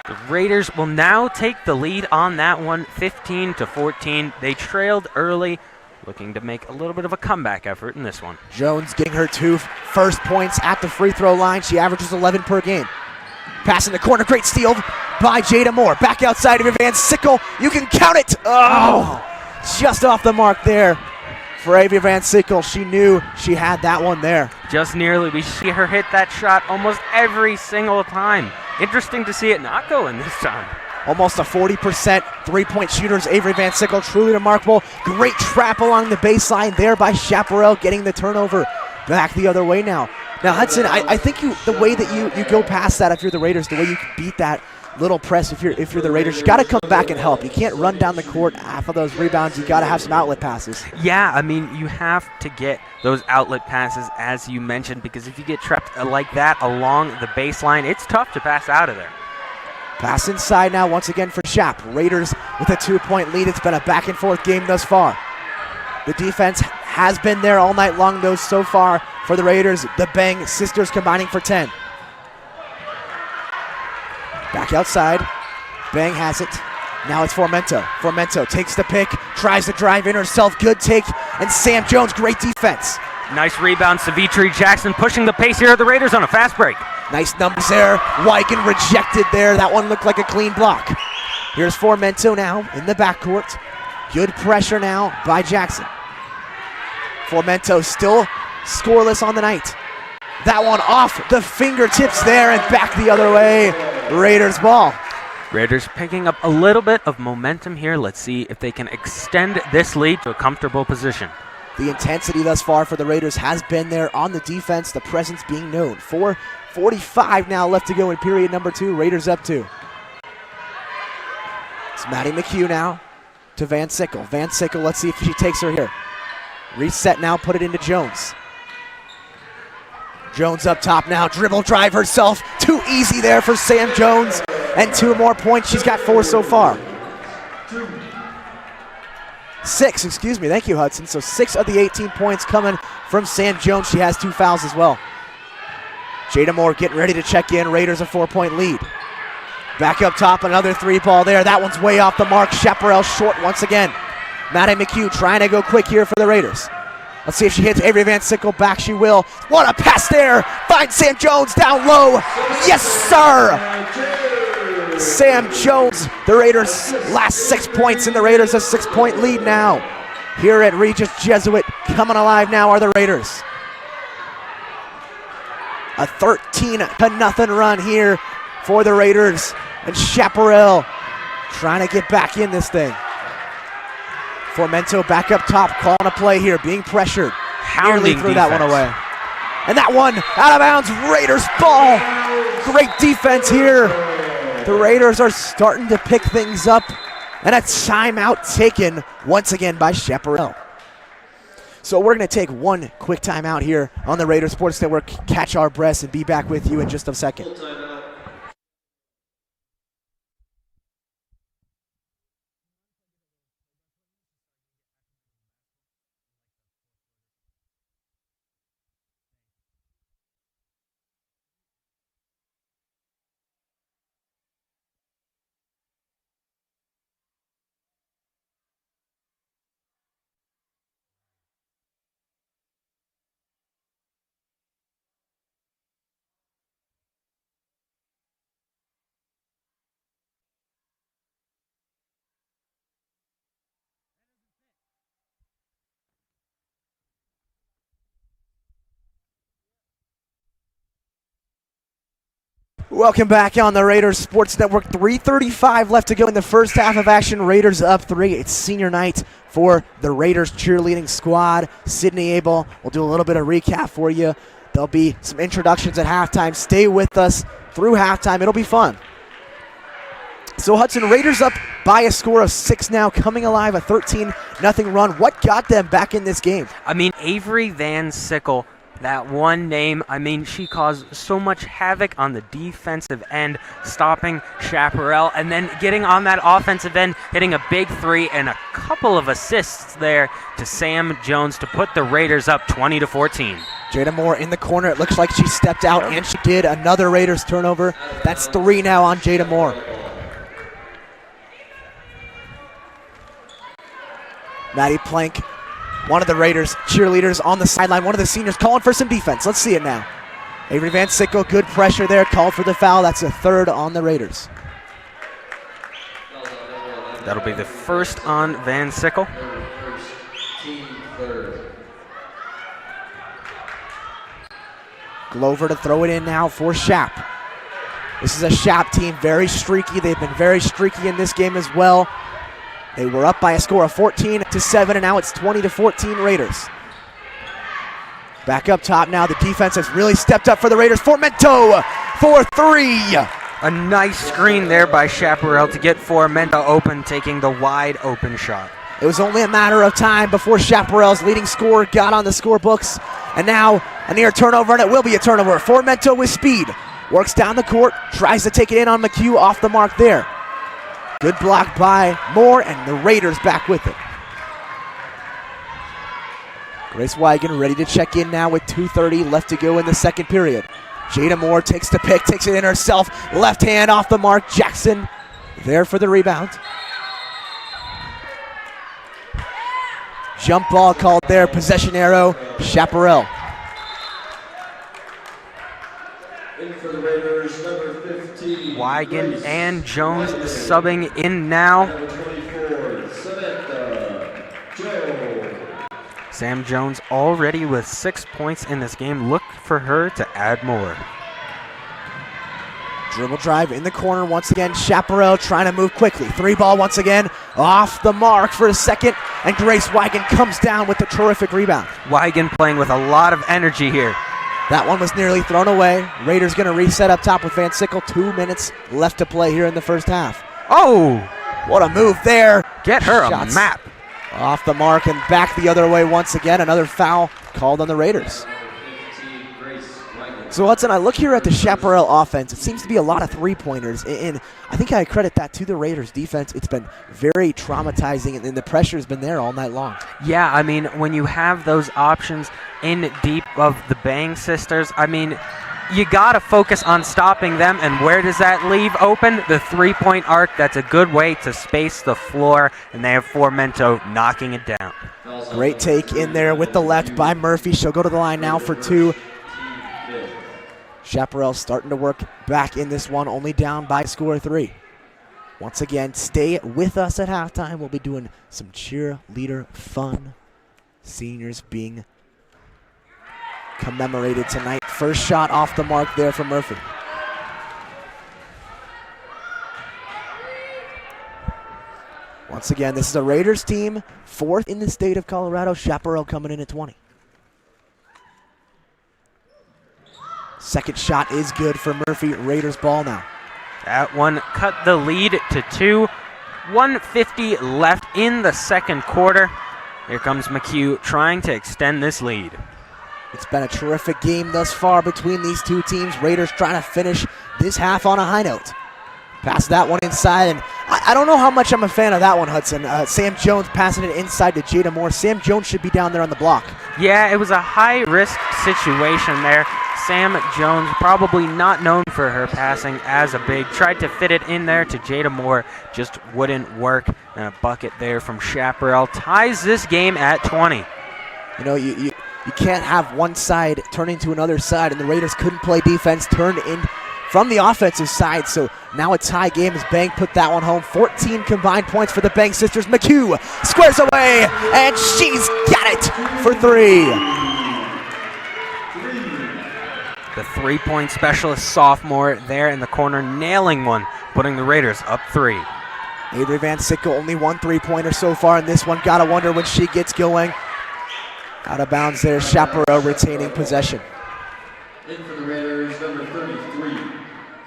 The Raiders will now take the lead on that one, 15-14. They trailed early, looking to make a little bit of a comeback effort in this one. Jones getting her 2 first points at the free throw line. She averages 11 per game. Pass in the corner, great steal by Jada Moore. Back outside of Van Sickle, you can count it. Oh, just off the mark there for Avia Van Sickle. She knew she had that one there. Just nearly. We see her hit that shot almost every single time. Interesting to see it not go in this time. Almost a 40% three-point shooters. Avery Van Sickle, truly remarkable. Great trap along the baseline there by Chaparral, getting the turnover back the other way now. Now, Hudson, I think the way that you go past that, if you're the Raiders, the way you beat that little press, if you're the Raiders, you got to come back and help. You can't run down the court half of those rebounds. You got to have some outlet passes. Yeah, I mean, you have to get those outlet passes, as you mentioned, because if you get trapped like that along the baseline, it's tough to pass out of there. Pass inside now once again for Shap. Raiders with a 2-point lead. It's been a back-and-forth game thus far. The defense has been there all night long, though, so far for the Raiders. The Bang sisters combining for 10. Back outside. Bang has it. Now it's Formento. Formento takes the pick, tries to drive in herself. Good take. And Sam Jones, great defense. Nice rebound. Savitri Jackson pushing the pace here of the Raiders on a fast break. Nice numbers there. Wygan rejected there. That one looked like a clean block. Here's Formento now in the backcourt. Good pressure now by Jackson. Formento still scoreless on the night. That one off the fingertips there and back the other way. Raiders ball. Raiders picking up a little bit of momentum here. Let's see if they can extend this lead to a comfortable position. The intensity thus far for the Raiders has been there on the defense, the presence being known. 4:45 now left to go in period number 2. Raiders up 2. It's Maddie McHugh now to Van Sickle. Van Sickle, let's see if she takes her here. Reset now, put it into Jones. Jones up top now, dribble drive herself. Too easy there for Sam Jones. And 2 more points, she's got 4 so far. 6, excuse me, thank you, Hudson. So 6 of the 18 points coming from Sam Jones. She has 2 fouls as well. Jada Moore getting ready to check in. Raiders a 4-point lead. Back up top, another 3-ball there. That one's way off the mark. Chaparral short once again. Maddie McHugh trying to go quick here for the Raiders. Let's see if she hits Avery Van Sickle. Back she will. What a pass there. Finds Sam Jones down low. Yes, sir. Sam Jones, the Raiders' last 6 points, and the Raiders a 6-point lead now. Here at Regis Jesuit, coming alive now are the Raiders. A 13-0 run here for the Raiders. And Chaparral trying to get back in this thing. Formento back up top, calling a play here, being pressured. Nearly threw that one away. And that one out of bounds, Raiders ball. Great defense here. The Raiders are starting to pick things up. And a timeout taken once again by Chaparral. So we're going to take one quick timeout here on the Raiders Sports Network, catch our breaths, and be back with you in just a second. Welcome back on the Raiders Sports Network. 3:35 left to go in the first half of action. Raiders up 3. It's senior night for the Raiders cheerleading squad. Sydney Abel will do a little bit of recap for you. There'll be some introductions at halftime. Stay with us through halftime. It'll be fun. So Hudson, Raiders up by a score of 6 now, coming alive, a 13-0 run. What got them back in this game? I mean, Avery Van Sickle, that one name, I mean, she caused so much havoc on the defensive end, stopping Chaparral, and then getting on that offensive end, hitting a big 3 and a couple of assists there to Sam Jones to put the Raiders up 20-14. Jada Moore in the corner. It looks like she stepped out, and she did. Another Raiders turnover. That's 3 now on Jada Moore. Maddie Plank, one of the Raiders cheerleaders on the sideline, one of the seniors calling for some defense. Let's see it now. Avery Van Sickle, good pressure there, called for the foul. That's a 3rd on the Raiders. That'll be the first on Van Sickle. Glover to throw it in now for Shap. This is a Shap team, very streaky. They've been very streaky in this game as well. They were up by a score of 14-7, and now it's 20-14 Raiders. Back up top now. The defense has really stepped up for the Raiders. Formento for 3. A nice screen there by Chaparral to get Formento open, taking the wide open shot. It was only a matter of time before Chaparral's leading scorer got on the scorebooks. And now a near turnover, and it will be a turnover. Formento with speed. Works down the court, tries to take it in on McHugh, off the mark there. Good block by Moore, and the Raiders back with it. Grace Wigan ready to check in now with 2:30 left to go in the second period. Jada Moore takes the pick, takes it in herself. Left hand off the mark. Jackson there for the rebound. Jump ball called there. Possession arrow. Chaparral. In for the Raiders, number 15. Wigan and Jones subbing in now. Number 24, Samantha Jones. Sam Jones already with 6 points in this game. Look for her to add more. Dribble drive in the corner once again. Chaparral trying to move quickly. 3 ball once again. Off the mark for a second. And Grace Wigan comes down with a terrific rebound. Wigan playing with a lot of energy here. That one was nearly thrown away. Raiders going to reset up top with Van Sickle. 2 minutes left to play here in the first half. Oh! What a move there. Get her Shots a map. Off the mark and back the other way once again. Another foul called on the Raiders. So Hudson, I look here at the Chaparral offense. It seems to be a lot of 3-pointers, and I think I credit that to the Raiders defense. It's been very traumatizing, and the pressure has been there all night long. Yeah, I mean, when you have those options in deep of the Bang sisters, I mean, you got to focus on stopping them, and where does that leave open? The 3-point arc. That's a good way to space the floor, and they have Formento knocking it down. Great take in there with the left by Murphy. She'll go to the line now for 2. Chaparral starting to work back in this one, only down by a score of 3. Once again, stay with us at halftime. We'll be doing some cheerleader fun. Seniors being commemorated tonight. First shot off the mark there from Murphy. Once again, this is a Raiders team, 4th in the state of Colorado. Chaparral coming in at 20. Second shot is good for Murphy. Raiders ball now. That one cut the lead to 2. 1:50 left in the second quarter. Here comes McHugh trying to extend this lead. It's been a terrific game thus far between these two teams. Raiders trying to finish this half on a high note. Pass that one inside, and I don't know how much I'm a fan of that one, Hudson. Sam Jones passing it inside to Jada Moore. Sam Jones should be down there on the block. Yeah, it was a high-risk situation there. Sam Jones, probably not known for her passing as a big, tried to fit it in there to Jada Moore, just wouldn't work. And a bucket there from Chaparral ties this game at 20. You know, you can't have one side turn into another side, and the Raiders couldn't play defense, turned in from the offensive side, so now a tie game as Bang put that one home. 14 combined points for the Bang sisters. McHugh squares away, and she's got it for 3. The three-point specialist sophomore there in the corner, nailing one, putting the Raiders up 3. Avery Van Sickle only one three-pointer so far in this one. Gotta wonder when she gets going. Out of bounds there, Chaparral retaining possession. In for the Raiders, number 33,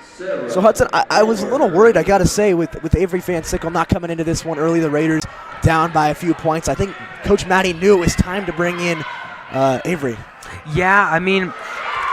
Sarah. So Hudson, I was a little worried, I gotta say, with Avery Van Sickle not coming into this one early. The Raiders down by a few points. I think Coach Maddie knew it was time to bring in Avery. Yeah, I mean,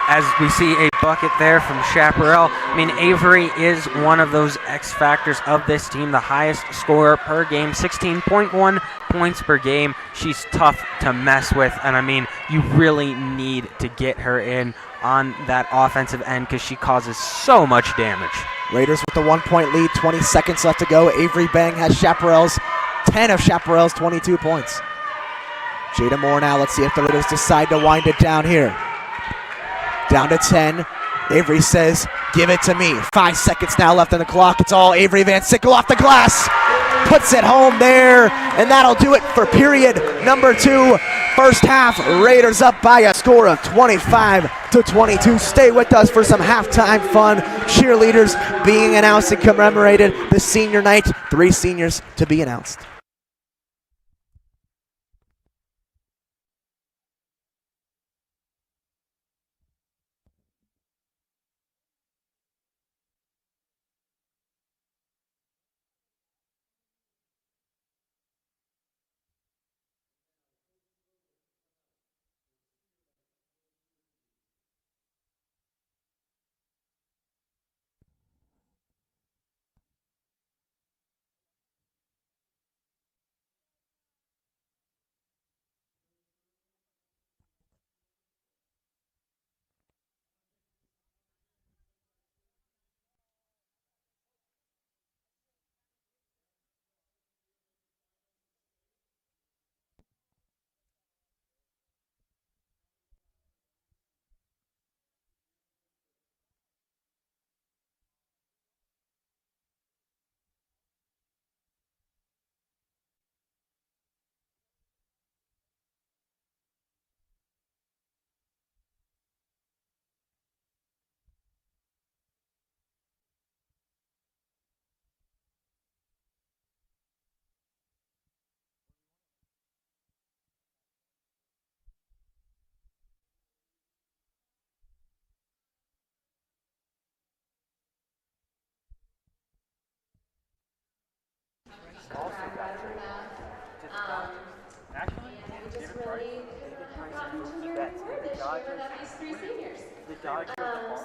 as we see a bucket there from Chaparral, I mean, Avery is one of those X factors of this team, the highest scorer per game, 16.1 points per game. She's tough to mess with, and I mean, you really need to get her in on that offensive end because she causes so much damage. Raiders with the 1-point lead, 20 seconds left to go. Avery Bang has 10 of Chaparral's 22 points. Jada Moore now, let's see if the Raiders decide to wind it down here. Down to 10. Avery says, give it to me. 5 seconds now left on the clock. It's all Avery Van Sickle off the glass. Puts it home there, and that'll do it for period number 2. First half, Raiders up by a score of 25-22. Stay with us for some halftime fun. Cheerleaders being announced and commemorated. The senior night, 3 seniors to be announced.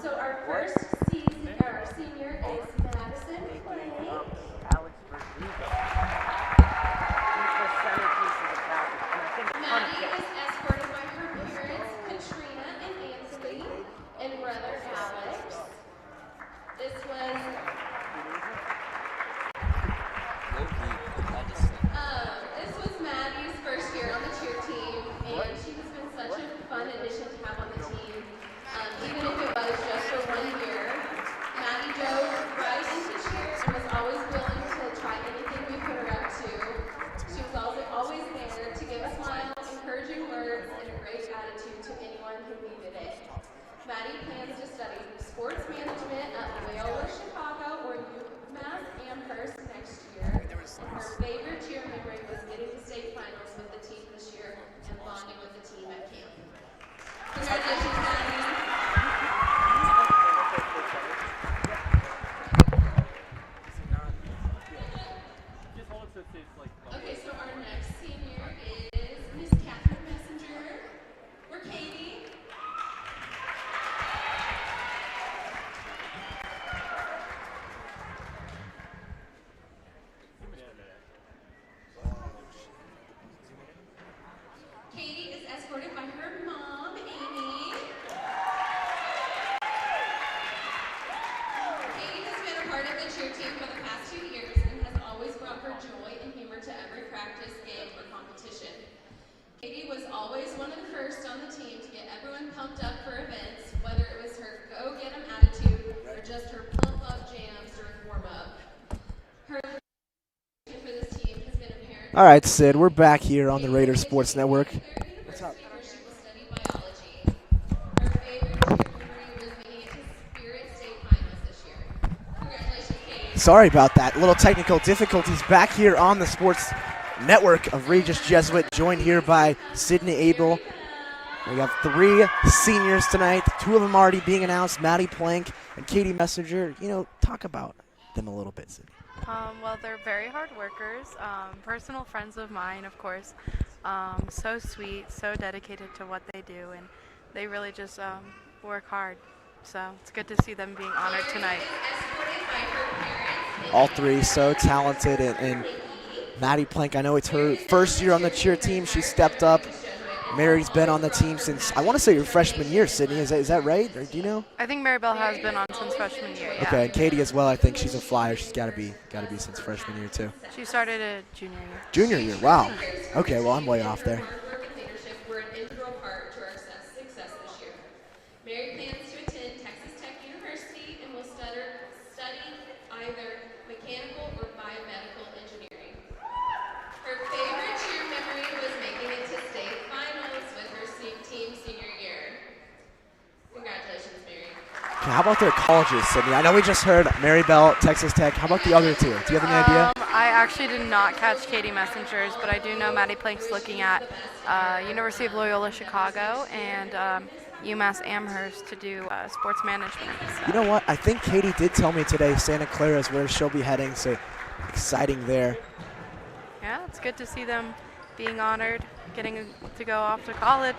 So our first senior is Madison Clay. Maddie is escorted by her parents, Katrina and Anthony, and brother Alex. This was Maddie's first year on the cheer team, and she has been such a fun addition to have on the team. Even if it was just for 1 year, Maddie dove right into cheer and was always willing to try anything we put her up to. She was always there to give a smile, encouraging words, and a great attitude to anyone who needed it. Maddie plans to study sports management at Loyola Chicago or UMass Amherst next year. And her favorite cheer memory was getting to state finals with the team this year and bonding with the team at camp. Congratulations, Maddie. Okay, so our next senior is Miss Catherine Messenger. We're Katie. Katie is escorted by her mom, Amy. Katie has been a part of the cheer team for the past 2 years and has always brought her joy and humor to every practice, game, or competition. Katie was always one of the first on the team to get everyone pumped up for events, whether it was her go-get-em attitude or just her pump-up jams during warm-up. Her for this team has been apparent. All right, Sid, we're back here on the Raiders Sports Network. What's up? Where she will study biology. Her favorite cheer memory was Sorry about that. Little technical difficulties back here on the Sports Network of Regis Jesuit, joined here by Sydney Abel. We have 3 seniors tonight. 2 of them already being announced, Maddie Plank and Katie Messenger. Talk about them a little bit, Sydney. Well, they're very hard workers, personal friends of mine, of course. So sweet, so dedicated to what they do, and they really just work hard. So it's good to see them being honored tonight. All 3 so talented, and Maddie Plank, I know it's her first year on the cheer team. She stepped up. Mary's been on the team since, I want to say, your freshman year, Sydney. Is that right? Or do you know? I think Maribel has been on since freshman year, yeah. Okay, and Katie as well. I think she's a flyer. She's got to be since freshman year too. She started a junior year. Junior year, wow. Okay, well, I'm way off there. Were an integral part to our success this year. Mary plans to attend Texas Tech University and will study either mechanical or biomedical engineering. Her favorite cheer memory was making it to state finals with her team senior year. Congratulations, Mary. Okay, how about their colleges, Sydney? I know we just heard Maribel, Texas Tech. How about the other 2? Do you have any idea? I actually did not catch Katie Messenger's, but I do know Maddie Plank's looking at University of Loyola Chicago and UMass Amherst to do sports management. So. You know what? I think Katie did tell me today Santa Clara is where she'll be heading, so exciting there. Yeah, it's good to see them being honored, getting to go off to college,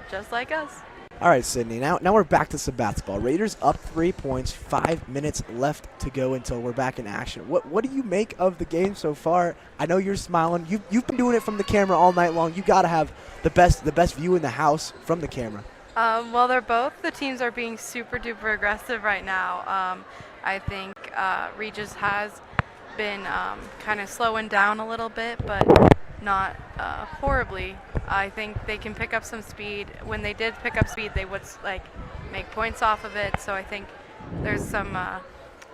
just like us. All right, Sydney, now we're back to some basketball. Raiders up 3 points, 5 minutes left to go until we're back in action. What do you make of the game so far? I know you're smiling. You've been doing it from the camera all night long. You got to have the best view in the house from the camera. Well, the teams are being super duper aggressive right now. I think Regis has been kind of slowing down a little bit, but not horribly. I think they can pick up some speed. When they did pick up speed, they would make points off of it. So I think there's some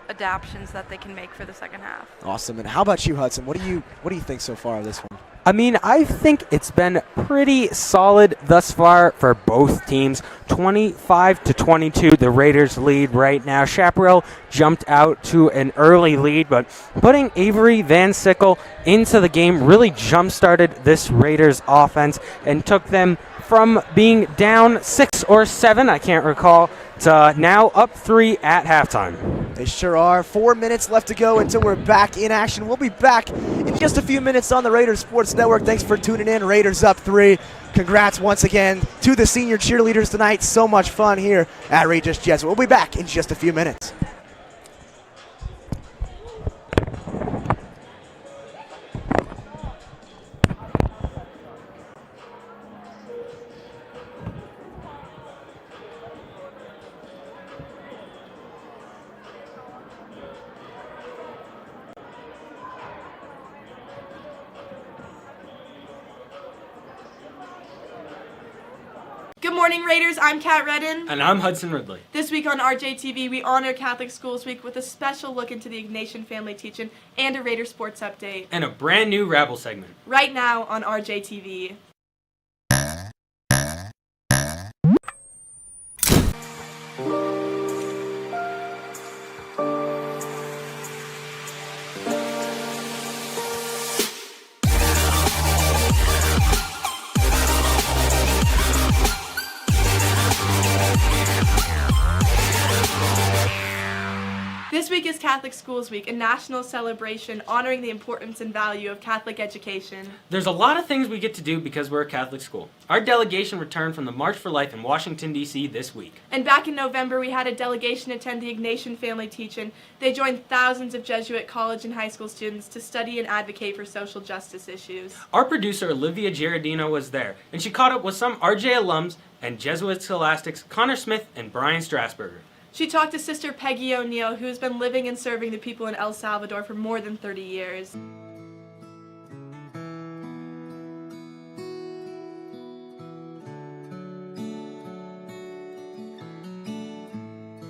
adaptions that they can make for the second half. Awesome. And how about you, Hudson? What do you think so far of this one? I mean, I think it's been pretty solid thus far for both teams. 25-22, the Raiders lead right now. Chaparral jumped out to an early lead, but putting Avery Van Sickle into the game really jump-started this Raiders offense and took them from being down 6 or 7, I can't recall, to now up 3 at halftime. They sure are. 4 minutes left to go until we're back in action. We'll be back in just a few minutes on the Raiders Sports Network. Thanks for tuning in. Raiders up 3. Congrats once again to the senior cheerleaders tonight. So much fun here at Regis Jesuit. We'll be back in just a few minutes. Good morning, Raiders. I'm Kat Redden. And I'm Hudson Ridley. This week on RJTV, we honor Catholic Schools Week with a special look into the Ignatian family teaching and a Raider sports update. And a brand new Rabble segment. Right now on RJTV. This week is Catholic Schools Week, a national celebration honoring the importance and value of Catholic education. There's a lot of things we get to do because we're a Catholic school. Our delegation returned from the March for Life in Washington, D.C. this week. And back in November, we had a delegation attend the Ignatian family teaching. They joined thousands of Jesuit college and high school students to study and advocate for social justice issues. Our producer, Olivia Giardino, was there, and she caught up with some RJ alums and Jesuit scholastics Connor Smith and Brian Strasburger. She talked to Sister Peggy O'Neill, who has been living and serving the people in El Salvador for more than 30 years.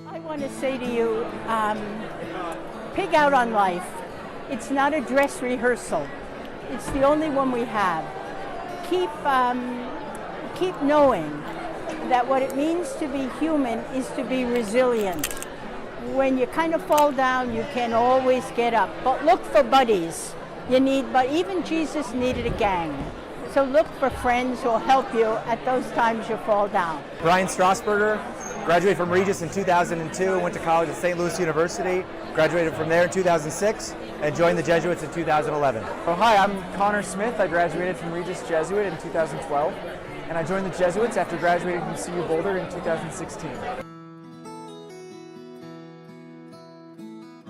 I want to say to you, pig out on life. It's not a dress rehearsal. It's the only one we have. Keep knowing that what it means to be human is to be resilient. when you kind of fall down, you can always get up. But look for buddies. But even Jesus needed a gang. So look for friends who will help you at those times you fall down. Brian Strasburger, graduated from Regis in 2002 and went to college at St. Louis University. Graduated from there in 2006 and joined the Jesuits in 2011. Oh, hi, I'm Connor Smith. I graduated from Regis Jesuit in 2012, and I joined the Jesuits after graduating from CU Boulder in 2016.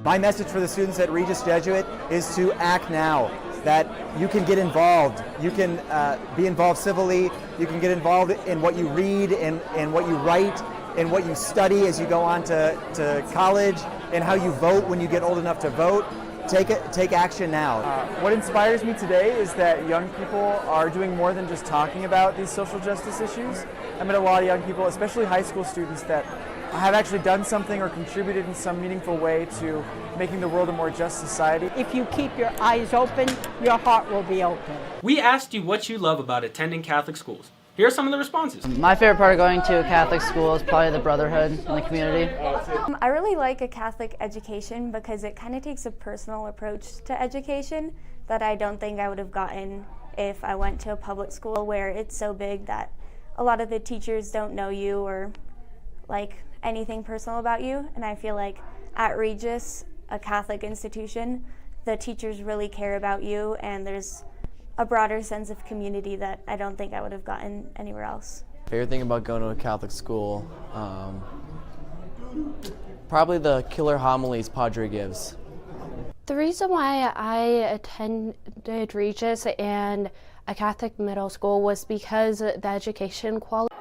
My message for the students at Regis Jesuit is to act now, that you can get involved. You can be involved civilly. You can get involved in what you read, in what you write, in what you study as you go on to college, and how you vote when you get old enough to vote. Take action now. What inspires me today is that young people are doing more than just talking about these social justice issues. I met a lot of young people, especially high school students, that have actually done something or contributed in some meaningful way to making the world a more just society. If you keep your eyes open, your heart will be open. We asked you what you love about attending Catholic schools. Here are some of the responses. My favorite part of going to a Catholic school is probably the brotherhood in the community. I really like a Catholic education because it kind of takes a personal approach to education that I don't think I would have gotten if I went to a public school where it's so big that a lot of the teachers don't know you or like anything personal about you. And I feel like at Regis, a Catholic institution, the teachers really care about you, and there's a broader sense of community that I don't think I would have gotten anywhere else. Favorite thing about going to a Catholic school, probably the killer homilies Padre gives. The reason why I attended Regis and a Catholic middle school was because the education quality.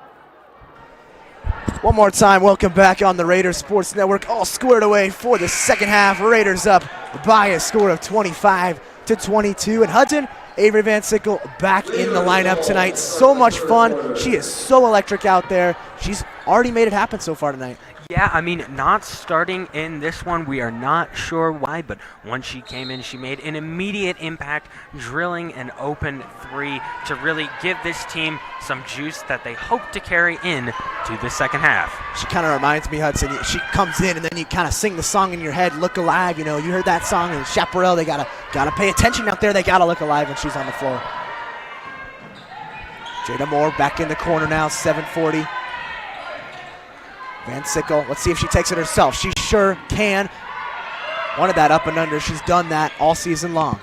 One more time, welcome back on the Raiders Sports Network. All squared away for the second half. Raiders up by a score of 25-22. And Hudson, Avery Van Sickle back in the lineup tonight. So much fun. She is so electric out there. She's already made it happen so far tonight. Yeah, I mean, not starting in this one, we are not sure why, but once she came in, she made an immediate impact, drilling an open three to really give this team some juice that they hope to carry in to the second half. She kind of reminds me, Hudson, she comes in and then you kind of sing the song in your head, Look Alive. You know, you heard that song in Chaparral. They gotta pay attention out there. They gotta look alive when she's on the floor. Jada Moore back in the corner now, 7:40. Van Sickle, let's see if she takes it herself. She sure can. Wanted that up and under. She's done that all season long.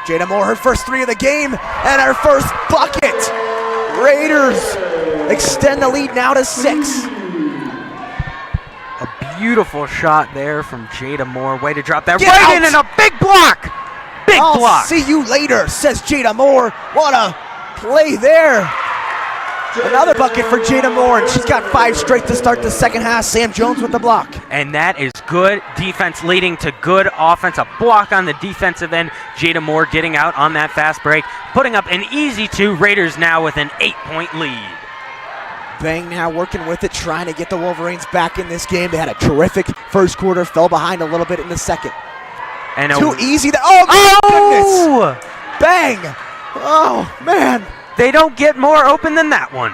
Jada Moore, her first three of the game, and her first bucket. Raiders extend the lead now to 6. A beautiful shot there from Jada Moore. Way to drop that Get right out. in and a big block. Big block. I'll see you later, says Jada Moore. What a play there. Another bucket for Jada Moore, and she's got 5 straight to start the second half. Sam Jones with the block. And that is good defense leading to good offense. A block on the defensive end. Jada Moore getting out on that fast break, putting up an easy 2. Raiders now with an 8-point lead. Bang now working with it, trying to get the Wolverines back in this game. They had a terrific first quarter, fell behind a little bit in the second. And too easy. Oh, my goodness. Bang. Oh, man. They don't get more open than that one.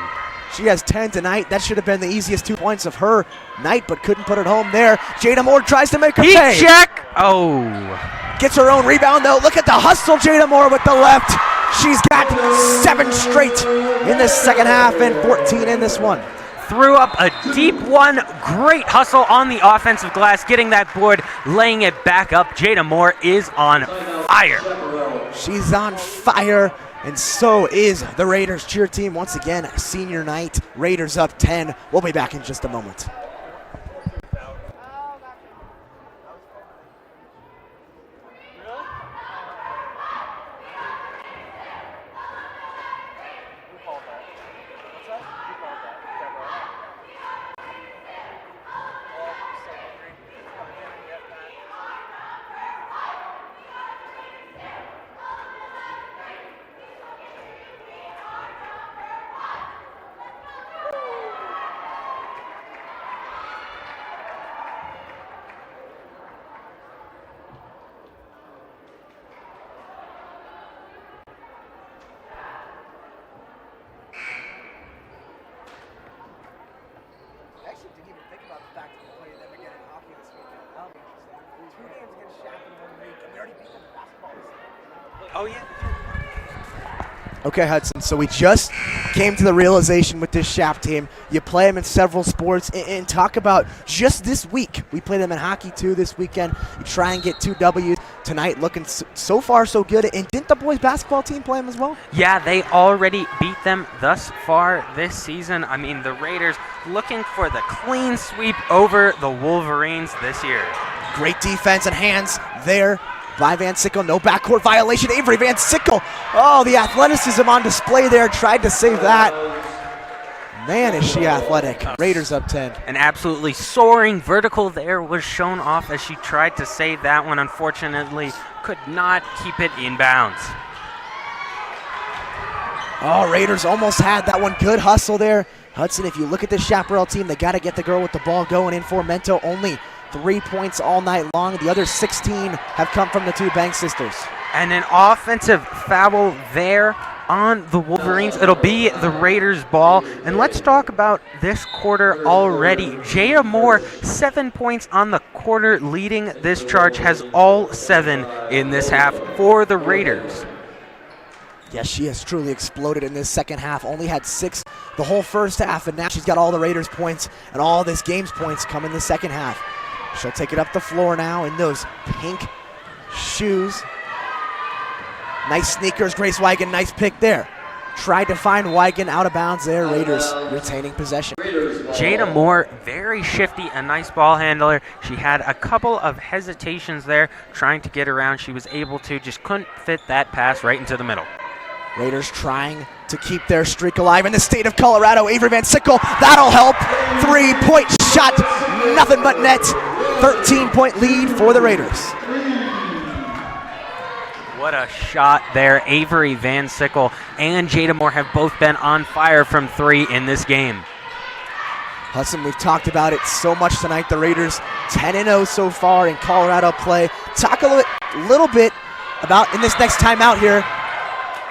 She has 10 tonight. That should have been the easiest 2 points of her night, but couldn't put it home there. Jada Moore tries to make her pay. Heat check. Oh. Gets her own rebound, though. Look at the hustle, Jada Moore with the left. She's got 7 straight in this second half and 14 in this one. Threw up a deep one. Great hustle on the offensive glass, getting that board, laying it back up. Jada Moore is on fire. She's on fire. And so is the Raiders cheer team. Once again, senior night. Raiders up 10. We'll be back in just a moment. Oh, yeah. Okay, Hudson, so we just came to the realization with this Shap team. You play them in several sports, and talk about just this week. We play them in hockey, too, this weekend. You try and get 2 W's tonight, looking so far so good. And didn't the boys basketball team play them as well? Yeah, they already beat them thus far this season. I mean, the Raiders looking for the clean sweep over the Wolverines this year. Great defense and hands there by Van Sickle. No backcourt violation. Avery Van Sickle. Oh, the athleticism on display there. Tried to save that. Man, is she athletic. Raiders up 10. An absolutely soaring vertical there was shown off as she tried to save that one. Unfortunately, could not keep it in bounds. Oh, Raiders almost had that one. Good hustle there. Hudson, if you look at this Chaparral team, they got to get the girl with the ball going in for Mento. Only 3 points all night long. The other 16 have come from the 2 Bank sisters. And an offensive foul there on the Wolverines. It'll be the Raiders' ball. And let's talk about this quarter already. Jada Moore, 7 points on the quarter, leading this charge, has all 7 in this half for the Raiders. Yes, she has truly exploded in this second half. Only had 6 the whole first half, and now she's got all the Raiders' points and all this game's points come in the second half. She'll take it up the floor now in those pink shoes. Nice sneakers, Grace Wigan, nice pick there. Tried to find Wigan out of bounds there. Raiders retaining possession. Jada Moore, very shifty, a nice ball handler. She had a couple of hesitations there trying to get around. She was able to, just couldn't fit that pass right into the middle. Raiders trying to keep their streak alive in the state of Colorado. Avery Van Sickle, that'll help. 3-point shot, nothing but net. 13-point lead for the Raiders. What a shot there. Avery Van Sickle and Jada Moore have both been on fire from 3 in this game. Hudson, we've talked about it so much tonight. The Raiders 10-0 so far in Colorado play. Talk a little bit about in this next timeout here,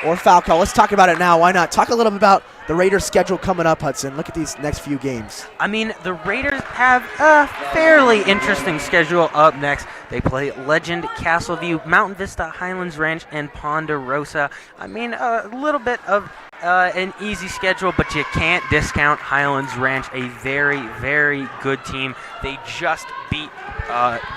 or foul call. Let's talk about it now. Why not? Talk a little bit about the Raiders' schedule coming up, Hudson. Look at these next few games. I mean, the Raiders have a fairly interesting schedule up next. They play Legend, Castleview, Mountain Vista, Highlands Ranch, and Ponderosa. I mean, a little bit of an easy schedule, but you can't discount Highlands Ranch, a very, very good team. They just beat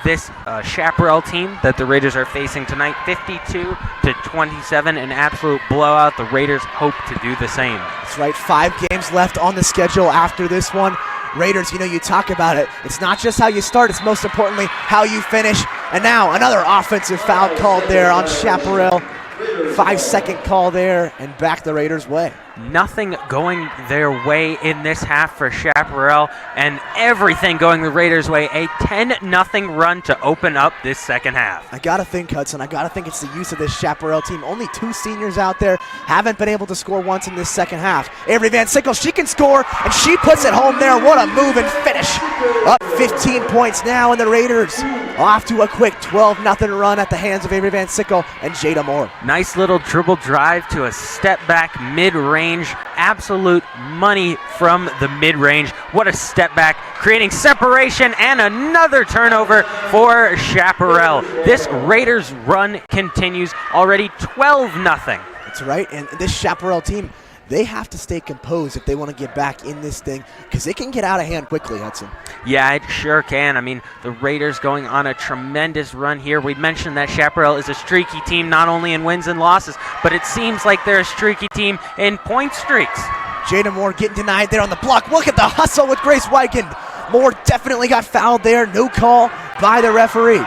this Chaparral team that the Raiders are facing tonight, 52-27, an absolute blowout. The Raiders hope to do the same. That's right, 5 games left on the schedule after this one. Raiders, you know, you talk about it. It's not just how you start, it's most importantly how you finish. And now another offensive foul called there on Chaparral. 5-second call there, and back the Raiders' way. Nothing going their way in this half for Chaparral, and everything going the Raiders' way. A 10-0 run to open up this second half. I gotta think, Hudson, it's the use of this Chaparral team. Only 2 seniors out there, haven't been able to score once in this second half. Avery Van Sickle, she can score, and she puts it home there. What a move and finish. Up 15 points now, and the Raiders off to a quick 12-0 run at the hands of Avery Van Sickle and Jada Moore. Nice little dribble drive to a step back mid-range. Absolute money from the mid-range. What a step back, creating separation and another turnover for Chaparral. This Raiders run continues, already 12-0. That's right, and this Chaparral team, they have to stay composed if they want to get back in this thing, because it can get out of hand quickly, Hudson. Yeah, it sure can. I mean, the Raiders going on a tremendous run here. We mentioned that Chaparral is a streaky team, not only in wins and losses, but it seems like they're a streaky team in point streaks. Jada Moore getting denied there on the block. Look at the hustle with Grace Wigan. Moore definitely got fouled there. No call by the referee.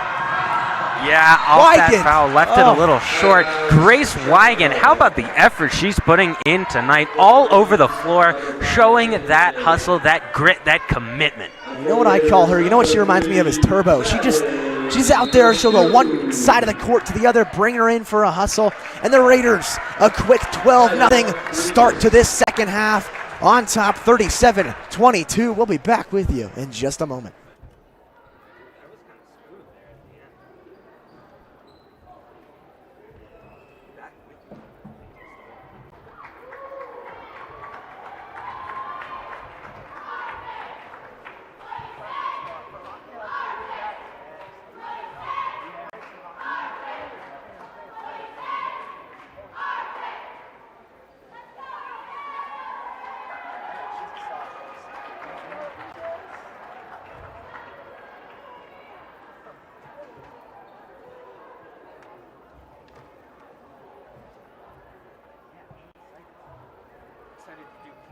Yeah, off that foul, left it a little short. Grace Wigan, how about the effort she's putting in tonight all over the floor, showing that hustle, that grit, that commitment. You know what I call her? You know what she reminds me of is Turbo. She's out there. She'll go one side of the court to the other, bring her in for a hustle. And the Raiders, a quick 12-0 start to this second half. On top, 37-22. We'll be back with you in just a moment.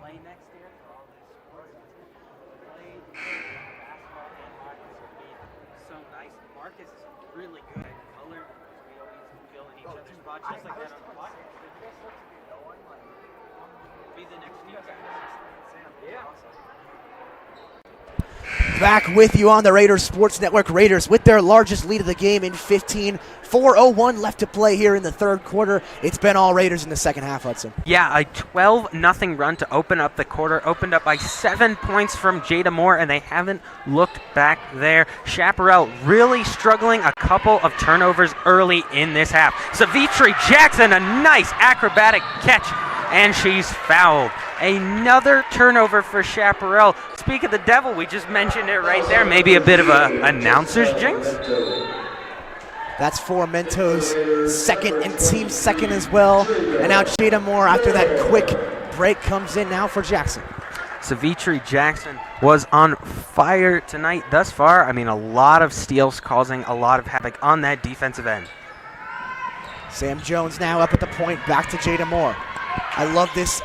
play next year for all these sports. Play basketball and hockey would be so nice. Marcus is really good at color. We always fill in each other's spots just like that on the podcast. Be the next few guys. Yeah. Back with you on the Raiders Sports Network. Raiders with their largest lead of the game in 15. 4:01 left to play here in the third quarter. It's been all Raiders in the second half, Hudson. Yeah, a 12-0 run to open up the quarter. Opened up by 7 points from Jada Moore, and they haven't looked back there. Chaparral really struggling. A couple of turnovers early in this half. Savitri Jackson, a nice acrobatic catch, and she's fouled. Another turnover for Chaparral. Speak of the devil, we just mentioned it right there. Maybe a bit of a announcer's jinx. That's Formento's second and team second as well. And now Jada Moore, after that quick break, comes in now for Jackson. Savitri Jackson was on fire tonight thus far. I mean, a lot of steals causing a lot of havoc on that defensive end. Sam Jones now up at the point, back to Jada Moore. I love this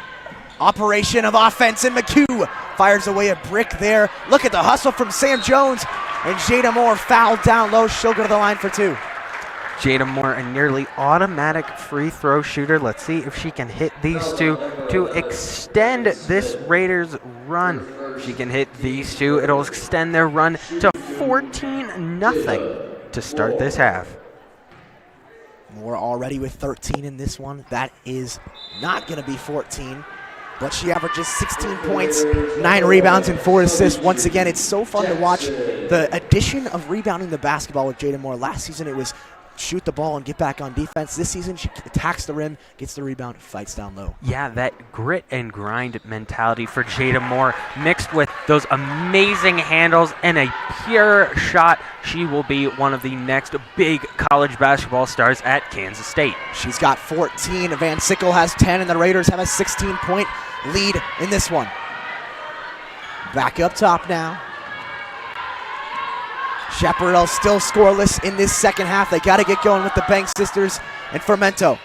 operation of offense, and McHugh fires away a brick there. Look at the hustle from Sam Jones, and Jada Moore fouled down low. She'll go to the line for two. Jada Moore, a nearly automatic free throw shooter. Let's see if she can hit these two to extend this Raiders run. If she can hit these two, it'll extend their run to 14-0 to start this half. Moore already with 13 in this one. That is not going to be 14, but she averages 16 points, 9 rebounds, and 4 assists. Once again, it's so fun to watch the addition of rebounding the basketball with Jada Moore. Last season, it was shoot the ball and get back on defense. This season, she attacks the rim, gets the rebound, fights down low. Yeah, that grit and grind mentality for Jada Moore mixed with those amazing handles and a pure shot. She will be one of the next big college basketball stars at Kansas State. She's got 14. Van Sickle has 10, and the Raiders have a 16-point lead in this one. Back up top now. Chaparral still scoreless in this second half. They got to get going with the Banks sisters and Fermento.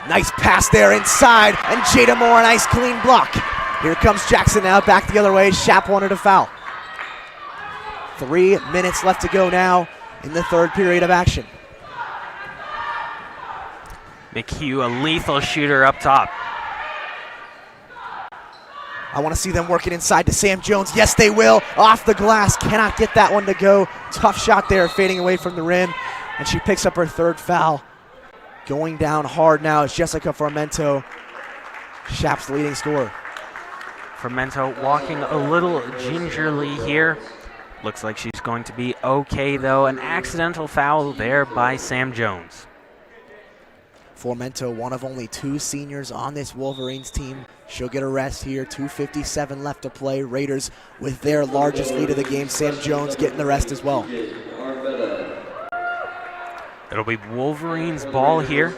Nice pass there inside, and Jada Moore, a nice clean block. Here comes Jackson now, back the other way. Shap wanted a foul. 3 minutes left to go now in the third period of action. McHugh, a lethal shooter up top. I want to see them working inside to Sam Jones. Yes, they will. Off the glass. Cannot get that one to go. Tough shot there, fading away from the rim. And she picks up her third foul. Going down hard now is Jessica Fermento, Shap's leading scorer. Fermento walking a little gingerly here. Looks like she's going to be okay, though. An accidental foul there by Sam Jones. Fermento, one of only 2 seniors on this Wolverines team. She'll get a rest here. 2:57 left to play. Raiders with their largest lead of the game. Sam Jones getting the rest as well. It'll be Wolverines ball here.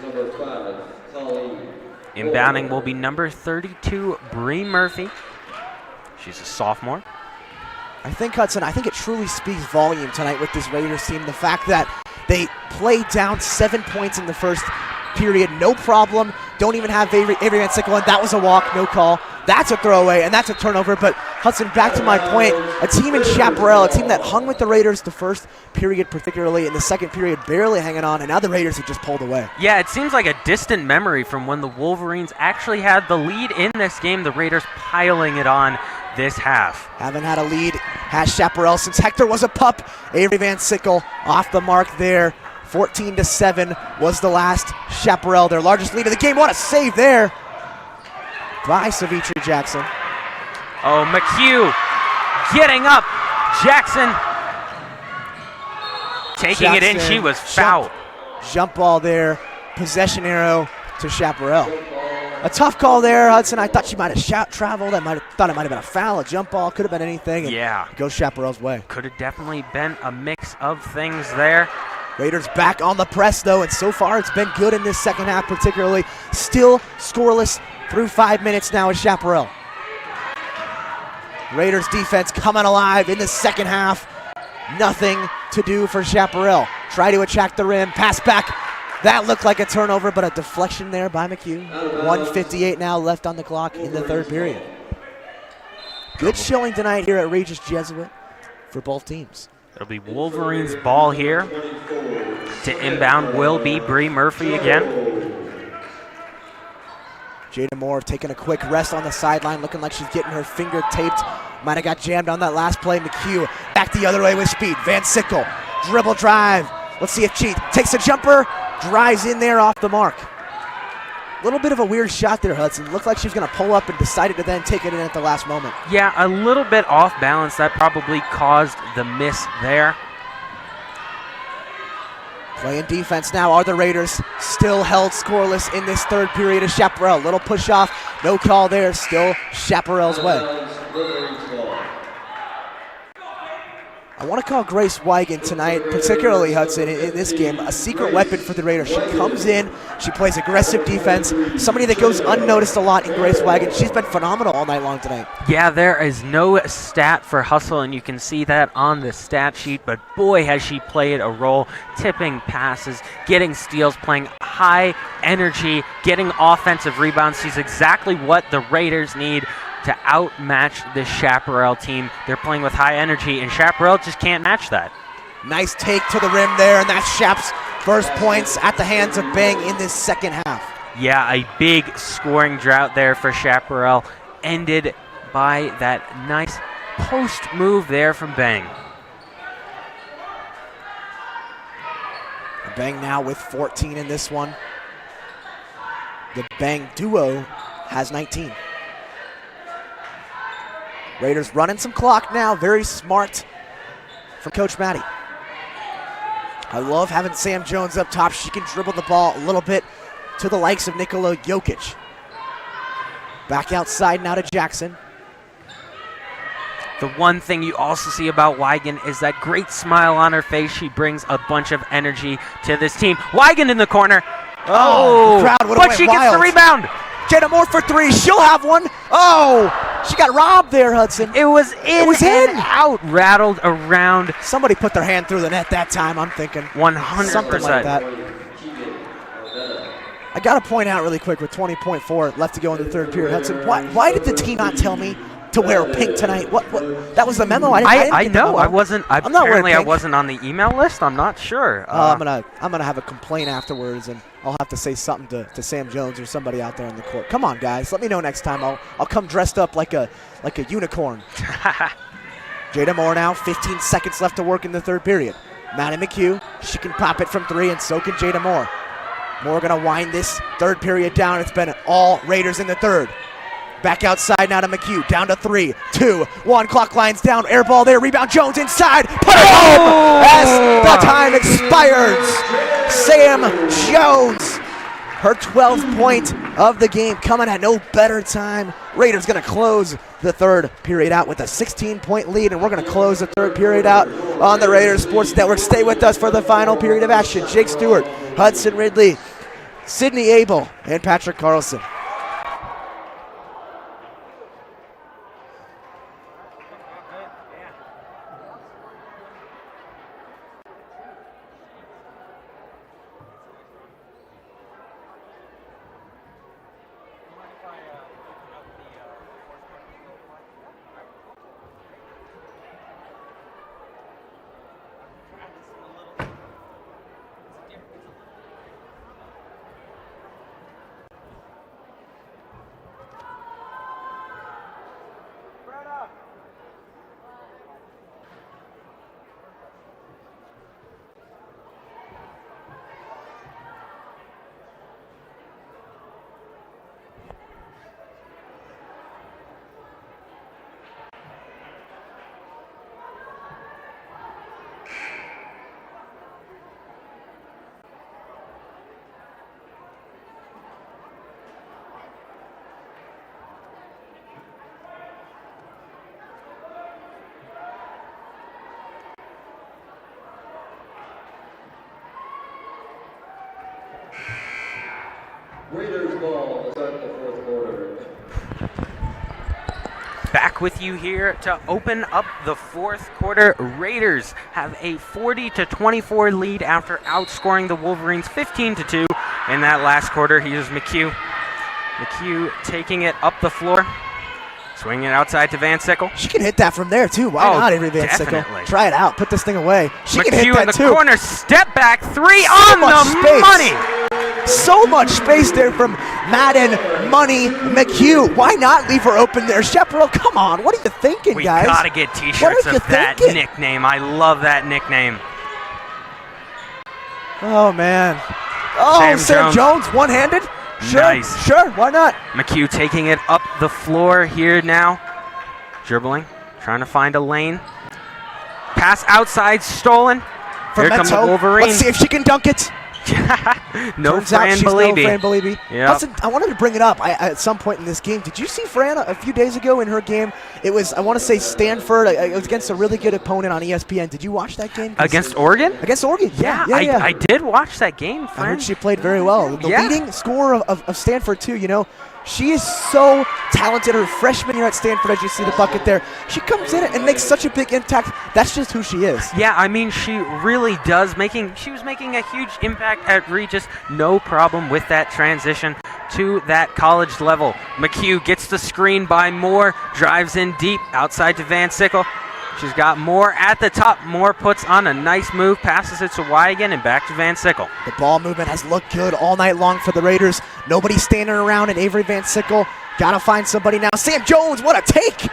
Inbounding will be number 32, Bree Murphy. She's a sophomore. I think, Hudson, it truly speaks volume tonight with this Raiders team. The fact that they played down 7 points in the first period, no problem. Don't even have Avery Van Sickle, and that was a walk, no call. That's a throwaway, and that's a turnover. But, Hudson, back to my point, a team in Chaparral, a team that hung with the Raiders the first period particularly, in the second period barely hanging on, and now the Raiders have just pulled away. Yeah, it seems like a distant memory from when the Wolverines actually had the lead in this game. The Raiders piling it on this half. Haven't had a lead, has Chaparral since Hector was a pup. Avery Van Sickle off the mark there. 14-7 was the last. Chaparral, their largest lead of the game. What a save there by Savitri Jackson. Oh, McHugh getting up. Jackson taking it in. She was fouled. Jump ball there. Possession arrow to Chaparral. A tough call there, Hudson. I thought she might have traveled. I thought it might have been a foul, a jump ball. Could have been anything. Yeah. Goes Chaparral's way. Could have definitely been a mix of things there. Raiders back on the press, though, and so far it's been good in this second half particularly. Still scoreless through 5 minutes now at Chaparral. Raiders defense coming alive in the second half. Nothing to do for Chaparral. Try to attack the rim. Pass back That looked like a turnover, but a deflection there by McHugh. 1:58 now left on the clock in the third period. Good showing tonight here at Regis Jesuit for both teams. It'll be Wolverines' ball here. To inbound will be Bree Murphy again. Jada Moore taking a quick rest on the sideline, looking like she's getting her finger taped. Might have got jammed on that last play. McHugh back the other way with speed. Van Sickle, dribble drive. Let's see if she takes a jumper, drives in there off the mark. A little bit of a weird shot there, Hudson. Looked like she was going to pull up and decided to then take it in at the last moment. Yeah, a little bit off balance. That probably caused the miss there. Playing defense now are the Raiders. Still held scoreless in this third period of Chaparral. Little push off, no call there. Still Chaparral's way. I want to call Grace Wigan tonight, particularly Hudson, in this game, a secret weapon for the Raiders. She comes in, she plays aggressive defense, somebody that goes unnoticed a lot in Grace Wigan. She's been phenomenal all night long tonight. Yeah, there is no stat for hustle, and you can see that on the stat sheet, but boy, has she played a role, tipping passes, getting steals, playing high energy, getting offensive rebounds. She's exactly what the Raiders need to outmatch this Chaparral team. They're playing with high energy, and Chaparral just can't match that. Nice take to the rim there, and that's Chap's first points at the hands of Bang in this second half. Yeah, a big scoring drought there for Chaparral, ended by that nice post move there from Bang. Bang now with 14 in this one. The Bang duo has 19. Raiders running some clock now. Very smart from Coach Matty. I love having Sam Jones up top. She can dribble the ball a little bit to the likes of Nikola Jokic. Back outside now to Jackson. The one thing you also see about Wigan is that great smile on her face. She brings a bunch of energy to this team. Wigan in the corner. Oh, the crowd would've but went she wild. Gets the rebound. Jada Moore for three. She'll have one. Oh, she got robbed there, Hudson. It was in and out, rattled around. Somebody put their hand through the net that time, I'm thinking. 100%. Something like that. I got to point out really quick with 20.4 left to go in the third period, Hudson, why did the team not tell me to wear pink tonight? What? That was the memo? I didn't get the memo. I wasn't. I'm not wearing pink. I wasn't on the email list. I'm not sure. I'm gonna have a complaint afterwards, and I'll have to say something to Sam Jones or somebody out there on the court. Come on, guys, let me know next time. I'll come dressed up like a unicorn. Jada Moore now, 15 seconds left to work in the third period. Maddie McHugh, she can pop it from three, and so can Jada Moore. Moore gonna wind this third period down. It's been all Raiders in the third. Back outside now to McHugh. Down to 3, 2, 1. Clock lines down. Air ball there. Rebound. Jones inside. Put it home as the time expires. Sam Jones. Her 12th point of the game coming at no better time. Raiders going to close the third period out with a 16-point lead, and we're going to close the third period out on the Raiders Sports Network. Stay with us for the final period of action. Jake Stewart, Hudson Ridley, Sydney Abel, and Patrick Carlson. Raiders ball to start the fourth quarter. Back with you here to open up the fourth quarter. Raiders have a 40-24 lead after outscoring the Wolverines 15-2 in that last quarter. Here's McHugh. McHugh taking it up the floor. Swinging it outside to Van Sickle. She can hit that from there, too. Why not, Avery Van Sickle? Try it out. Put this thing away. She can hit that, McHugh in the too. corner. Step back three on the money. So much space there from Madden, Money, McHugh. Why not leave her open there? Chaparral, come on. What are you thinking, guys? We got to get T-shirts of that nickname. I love that nickname. Oh, man. Oh, Sam Jones, one-handed? Sure, nice. Sure, why not? McHugh taking it up the floor here now. Dribbling, trying to find a lane. Pass outside, stolen. Here come the Wolverines. Let's see if she can dunk it. No Fran Belibi. Yep. I wanted to bring it up at some point in this game. Did you see Fran a few days ago in her game? It was, I want to say, Stanford. It was against a really good opponent on ESPN. Did you watch that game? Against Oregon? Against Oregon, yeah. I did watch that game, Fran. I heard she played very well. The leading scorer of Stanford, too, you know. She is so talented. Her freshman year at Stanford, as you see the bucket there, she comes in and makes such a big impact. That's just who she is. Yeah, I mean, she really does. She was making a huge impact at Regis. No problem with that transition to that college level. McHugh gets the screen by Moore, drives in deep outside to Van Sickle. She's got Moore at the top. Moore puts on a nice move, passes it to Wygant, and back to Van Sickle. The ball movement has looked good all night long for the Raiders. Nobody standing around, and Avery Van Sickle got to find somebody now. Sam Jones, what a take!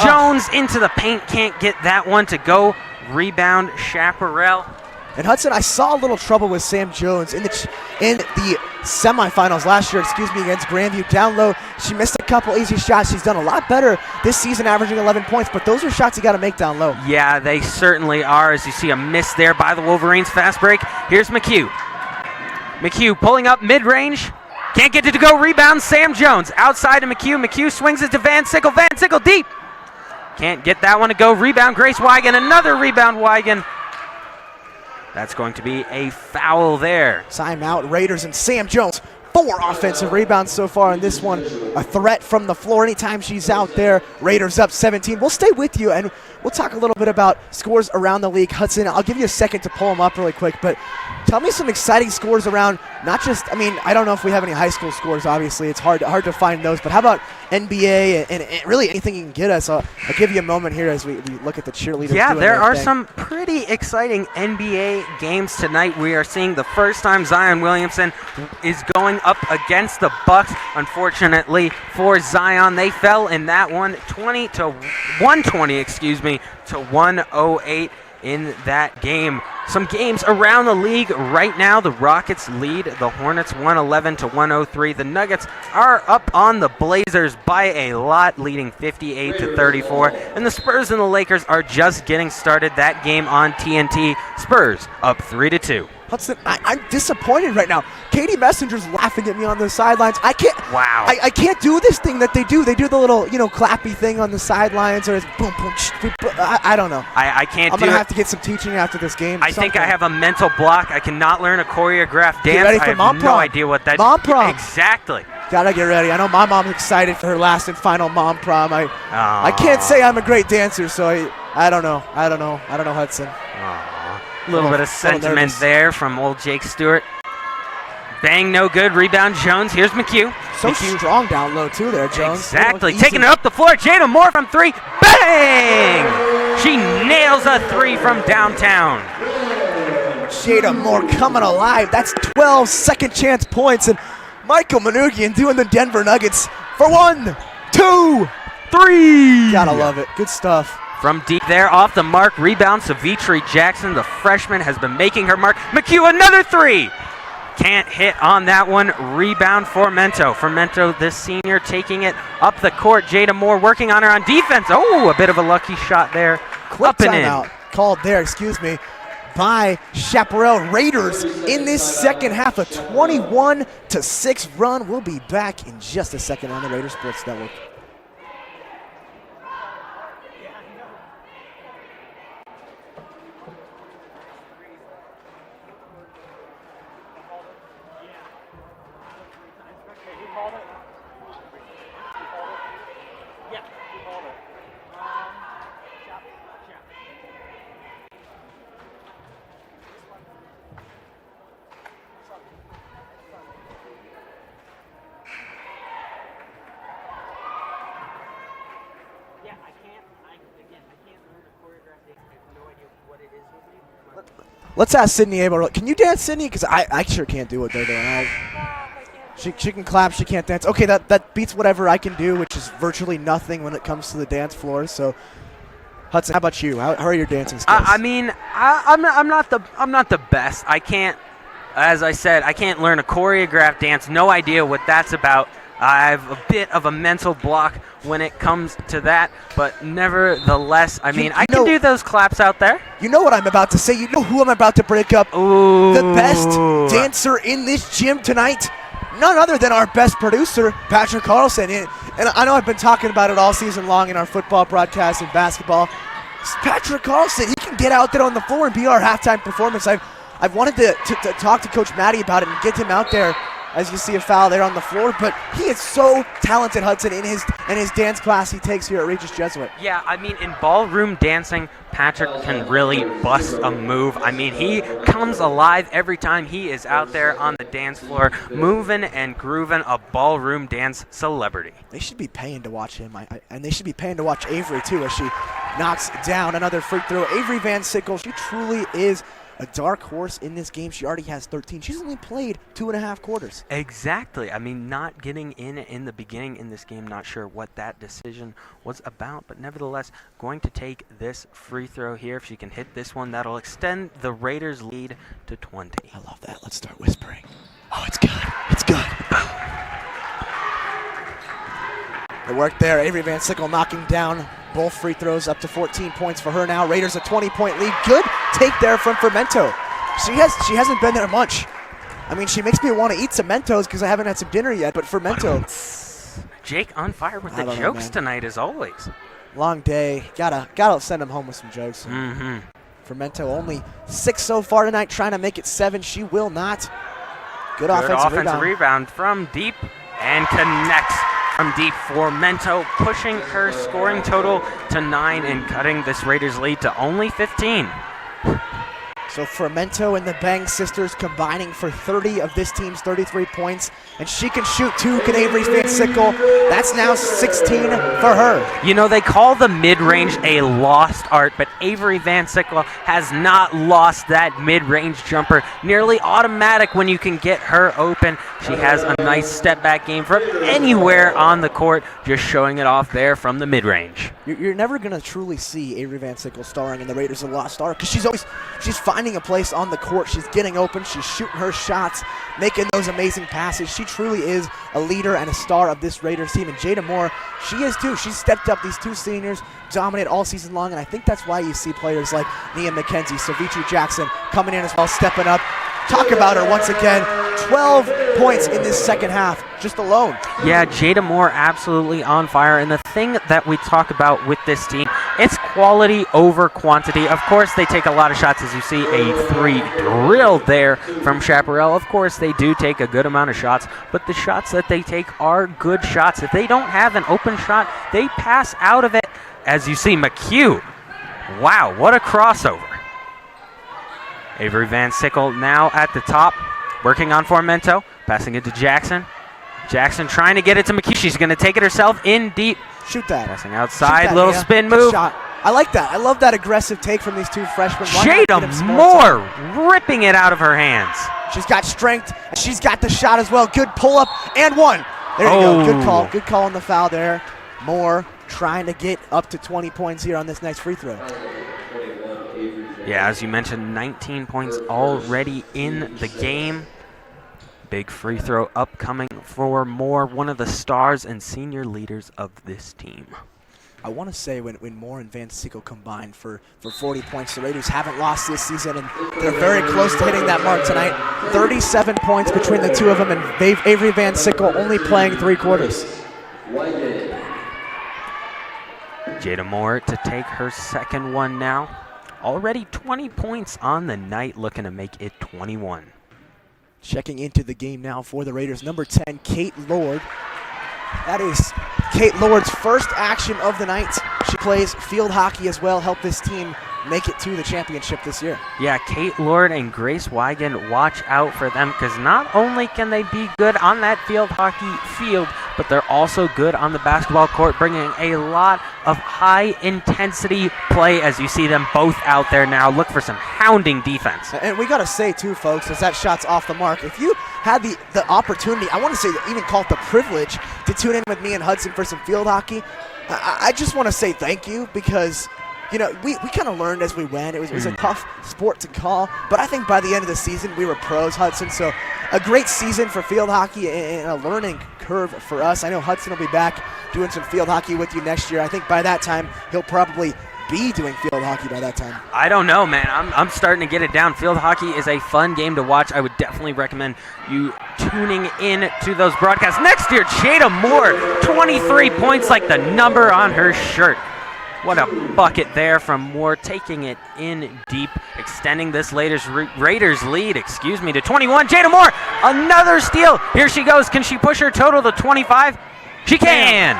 Jones into the paint, can't get that one to go. Rebound, Chaparral. And Hudson, I saw a little trouble with Sam Jones in the semifinals last year, against Grandview. Down low, she missed a couple easy shots. She's done a lot better this season, averaging 11 points, but those are shots you got to make down low. Yeah, they certainly are, as you see a miss there by the Wolverines. Fast break. Here's McHugh. McHugh pulling up mid-range. Can't get it to go. Rebound, Sam Jones. Outside to McHugh. McHugh swings it to Van Sickle. Van Sickle deep. Can't get that one to go. Rebound, Grace Wygant. Another rebound, Wygant. That's going to be a foul there. Timeout, Raiders, and Sam Jones. 4 offensive rebounds so far in this one. A threat from the floor anytime she's out there. Raiders up 17. We'll stay with you, and we'll talk a little bit about scores around the league. Hudson, I'll give you a second to pull them up really quick, but tell me some exciting scores around, not just, I don't know if we have any high school scores, obviously. It's hard to find those, but how about NBA and really anything you can get us? I'll give you a moment here as we look at the cheerleaders. Yeah, there are some pretty exciting NBA games tonight. We are seeing the first time Zion Williamson is going up against the Bucks. Unfortunately for Zion, they fell in that one 120 to 108 in that game. Some games around the league right now. The Rockets lead the Hornets 111 to 103. The Nuggets are up on the Blazers by a lot, leading 58 to 34. And the Spurs and the Lakers are just getting started. That game on TNT. Spurs up 3-2. Hudson, I'm disappointed right now. Katie Messenger's laughing at me on the sidelines. I can't. Wow. I can't do this thing that they do. They do the little, clappy thing on the sidelines, or it's boom, boom, boom. I don't know. I can't do it. I'm gonna have to get some teaching after this game. I think I have a mental block. I cannot learn a choreographed dance. Get ready for I have mom no prom. idea what that is. Mom prom. Exactly. Gotta get ready. I know my mom's excited for her last and final mom prom. I can't say I'm a great dancer, so I don't know. I don't know, Hudson. A little bit of sentiment there from old Jake Stewart. Bang, no good. Rebound, Jones. Here's McHugh. McHugh strong down low, too, there, Jones. Exactly. Taking it up the floor. Jada Moore from 3. Bang! She nails a 3 from downtown. Jada Moore coming alive. That's 12 second chance points. And Michael Manugian doing the Denver Nuggets for 1, 2, 3. Gotta love it. Good stuff. From deep there, off the mark, rebound, Savitri Jackson, the freshman, has been making her mark. McHugh, another 3. Can't hit on that one. Rebound for Mento. This senior, taking it up the court. Jada Moore working on her on defense. Oh, a bit of a lucky shot there. Quick up and timeout called there, by Chaparral. Raiders in this second half, a 21-6 run. We'll be back in just a second on the Raider Sports Network. Yeah, he called it. Let's ask Sydney Abel. Can you dance, Sydney? Because I sure can't do what they're doing. She can clap, she can't dance. Okay, that beats whatever I can do, which is virtually nothing when it comes to the dance floor. So, Hudson, how about you? How are your dancing skills? I'm not the best. I can't, as I said, I can't learn a choreographed dance. No idea what that's about. I have a bit of a mental block when it comes to that, but nevertheless, I can do those claps out there. You know what I'm about to say. You know who I'm about to break up. Ooh. The best dancer in this gym tonight. None other than our best producer, Patrick Carlson. And I know I've been talking about it all season long in our football broadcast and basketball. It's Patrick Carlson, he can get out there on the floor and be our halftime performance. I've wanted to talk to Coach Maddie about it and get him out there as you see a foul there on the floor, but he is so talented, Hudson, in his dance class he takes here at Regis Jesuit. Yeah, in ballroom dancing, Patrick can really bust a move. He comes alive every time he is out there on the dance floor, moving and grooving, a ballroom dance celebrity. They should be paying to watch him, and they should be paying to watch Avery, too, as she knocks down another free throw. Avery Van Sickle, she truly is a dark horse in this game. She already has 13. She's only played 2.5 quarters. Exactly. Not getting in the beginning in this game, not sure what that decision was about, but nevertheless, going to take this free throw here. If she can hit this one, that'll extend the Raiders' lead to 20. I love that. Let's start whispering. Oh, it's good. It's good. The work there. Avery Van Sickle knocking down both free throws, up to 14 points for her now. Raiders a 20-point lead. Good take there from Fermento. She hasn't been there much. She makes me want to eat some Mentos because I haven't had some dinner yet, but Fermento. Jake on fire with the jokes tonight as always. Long day. Gotta send him home with some jokes. Mm-hmm. Fermento only 6 so far tonight, trying to make it 7. She will not. Good offensive rebound from deep and connects from deep for Mento, pushing her scoring total to 9 and cutting this Raiders lead to only 15. So Fermento and the Bang sisters combining for 30 of this team's 33 points, and she can shoot 2. Can Avery Van Sickle? That's now 16 for her. They call the mid-range a lost art, but Avery Van Sickle has not lost that mid-range jumper. Nearly automatic when you can get her open. She has a nice step-back game from anywhere on the court, just showing it off there from the mid-range. You're never going to truly see Avery Van Sickle starring in the Raiders a lost art because she's finding a place on the court. She's getting open. She's shooting her shots, making those amazing passes. She truly is a leader and a star of this Raiders team. And Jada Moore, she is too. She's stepped up. These 2 seniors dominate all season long, and I think that's why you see players like Nia McKenzie, Savitri Jackson coming in as well, stepping up. Talk about her once again. 12 points in this second half, just alone. Yeah, Jada Moore absolutely on fire. And the thing that we talk about with this team, it's quality over quantity. Of course, they take a lot of shots, as you see a 3 drilled there from Chaparral. Of course, they do take a good amount of shots, but the shots that they take are good shots. If they don't have an open shot, they pass out of it. As you see, McHugh. Wow, what a crossover. Avery Van Sickle now at the top, working on Formento, passing it to Jackson. Jackson trying to get it to McHugh. She's going to take it herself in deep. Shoot that. Passing outside, that, little spin move. Shot. I like that. I love that aggressive take from these 2 freshmen. Jada Moore ripping it out of her hands. She's got strength. She's got the shot as well. Good pull-up and 1. There you go. Good call. Good call on the foul there. Moore trying to get up to 20 points here on this next free throw. Yeah, as you mentioned, 19 points already in the game. Big free throw upcoming for Moore, one of the stars and senior leaders of this team. I want to say when Moore and Van Sickle combined for 40 points, the Raiders haven't lost this season, and they're very close to hitting that mark tonight. 37 points between the 2 of them, and Avery Van Sickle only playing 3 quarters. Jada Moore to take her second one now. Already 20 points on the night, looking to make it 21. Checking into the game now for the Raiders, number 10, Kate Lord. That is Kate Lord's first action of the night. She plays field hockey as well, helped this team make it to the championship this year. Yeah, Kate Lord and Grace Wigan, watch out for them, because not only can they be good on that field hockey field, but they're also good on the basketball court, bringing a lot of high-intensity play as you see them both out there now. Look for some hounding defense. And we got to say, too, folks, as that shot's off the mark, if you had the opportunity, I want to say even call it the privilege, to tune in with me and Hudson for some field hockey, I just want to say thank you because, you know, we kind of learned as we went. It was a tough sport to call, but I think by the end of the season, we were pros, Hudson. So a great season for field hockey and a learning curve for us. I know Hudson will be back doing some field hockey with you next year. I think by that time, he'll probably be doing field hockey by that time. I don't know, man. I'm starting to get it down. Field hockey is a fun game to watch. I would definitely recommend you tuning in to those broadcasts. Next year, Jada Moore, 23 points like the number on her shirt. What a bucket there from Moore, taking it in deep, extending this Raiders lead, to 21. Jada Moore, another steal. Here she goes. Can she push her total to 25? She can.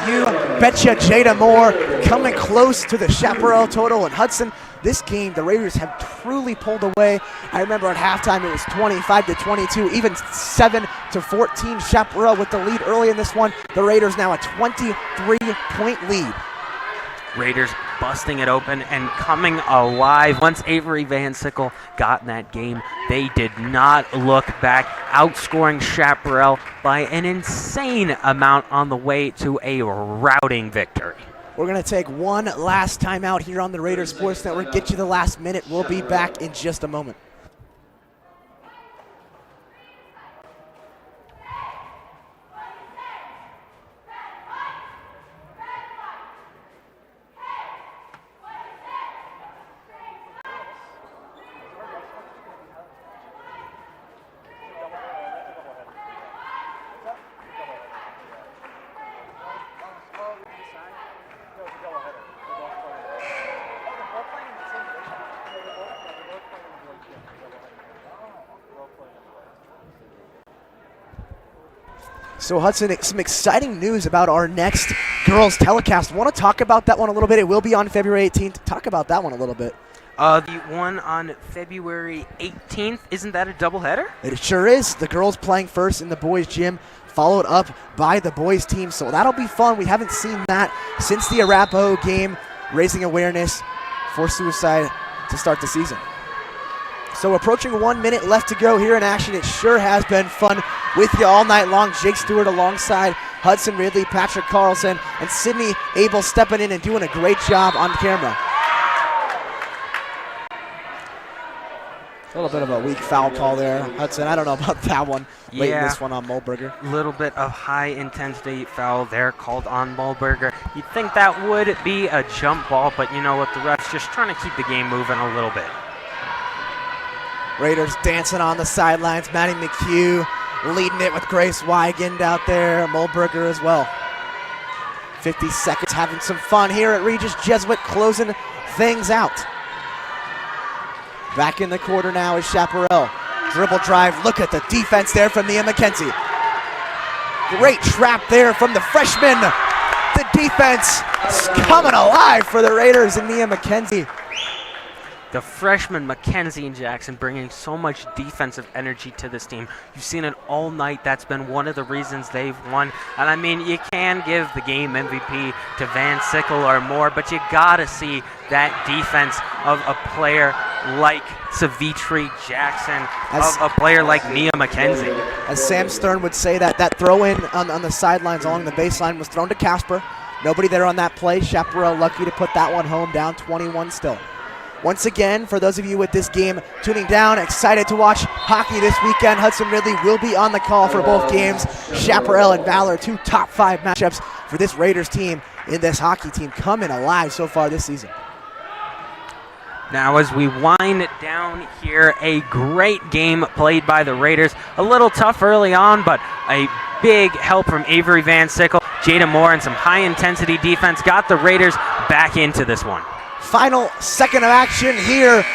You betcha, Jada Moore coming close to the Chaparral total. And Hudson, this game, the Raiders have truly pulled away. I remember at halftime it was 25-22, even 7-14. Chaparral with the lead early in this one. The Raiders now a 23-point lead. Raiders busting it open and coming alive. Once Avery Van Sickle got in that game, they did not look back, outscoring Chaparral by an insane amount on the way to a routing victory. We're going to take one last time out here on the Raiders Sports Network. Get you the last minute. We'll be back in just a moment. So Hudson, some exciting news about our next girls telecast. Want to talk about that one a little bit? It will be on February 18th. Talk about that one a little bit. The one on February 18th, isn't that a doubleheader? It sure is. The girls playing first in the boys' gym, followed up by the boys' team. So that'll be fun. We haven't seen that since the Arapahoe game, raising awareness for suicide to start the season. So approaching 1 minute left to go here in action. It sure has been fun with you all night long. Jake Stewart alongside Hudson Ridley, Patrick Carlson, and Sydney Abel stepping in and doing a great job on camera. A little bit of a weak foul call there, Hudson. I don't know about that one. Late in this one on Mulberger. A little bit of high-intensity foul there called on Mulberger. You'd think that would be a jump ball, but you know what? The ref's just trying to keep the game moving a little bit. Raiders dancing on the sidelines. Maddie McHugh leading it with Grace Weigand out there. Mulberger as well. 50 seconds having some fun here at Regis Jesuit, closing things out. Back in the quarter now is Chaparral. Dribble drive. Look at the defense there from Nia McKenzie. Great trap there from the freshman. The defense is coming alive for the Raiders and Nia McKenzie. The freshman Mackenzie Jackson bringing so much defensive energy to this team. You've seen it all night. That's been one of the reasons they've won. And I mean, you can give the game MVP to Van Sickle or more, but you gotta see that defense of a player like Savitri Jackson, of a player like Nia McKenzie. As Sam Stern would say, that throw-in on the sidelines along the baseline was thrown to Casper. Nobody there on that play. Chaparral lucky to put that one home, down 21 still. Once again, for those of you with this game tuning down, excited to watch hockey this weekend, Hudson Ridley will be on the call for both games. Chaparral and Valor, two top 5 matchups for this Raiders team in this hockey team, coming alive so far this season. Now as we wind it down here, a great game played by the Raiders. A little tough early on, but a big help from Avery Van Sickle. Jada Moore and some high-intensity defense got the Raiders back into this one. Final second of action here.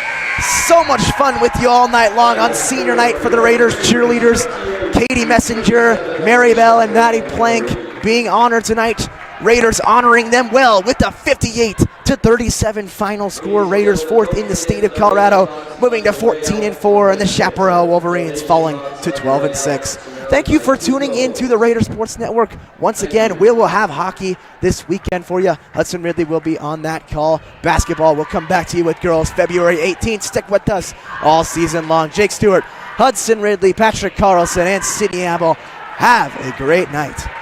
So much fun with you all night long on senior night for the Raiders cheerleaders. Katie Messenger, Mary Bell, and Maddie Plank being honored tonight. Raiders honoring them well with the 58-37 final score. Raiders 4th in the state of Colorado, moving to 14-4, and the Chaparral Wolverines falling to 12-6. Thank you for tuning in to the Raider Sports Network. Once again, we will have hockey this weekend for you. Hudson Ridley will be on that call. Basketball will come back to you with girls February 18th. Stick with us all season long. Jake Stewart, Hudson Ridley, Patrick Carlson, and Sydney Abel. Have a great night.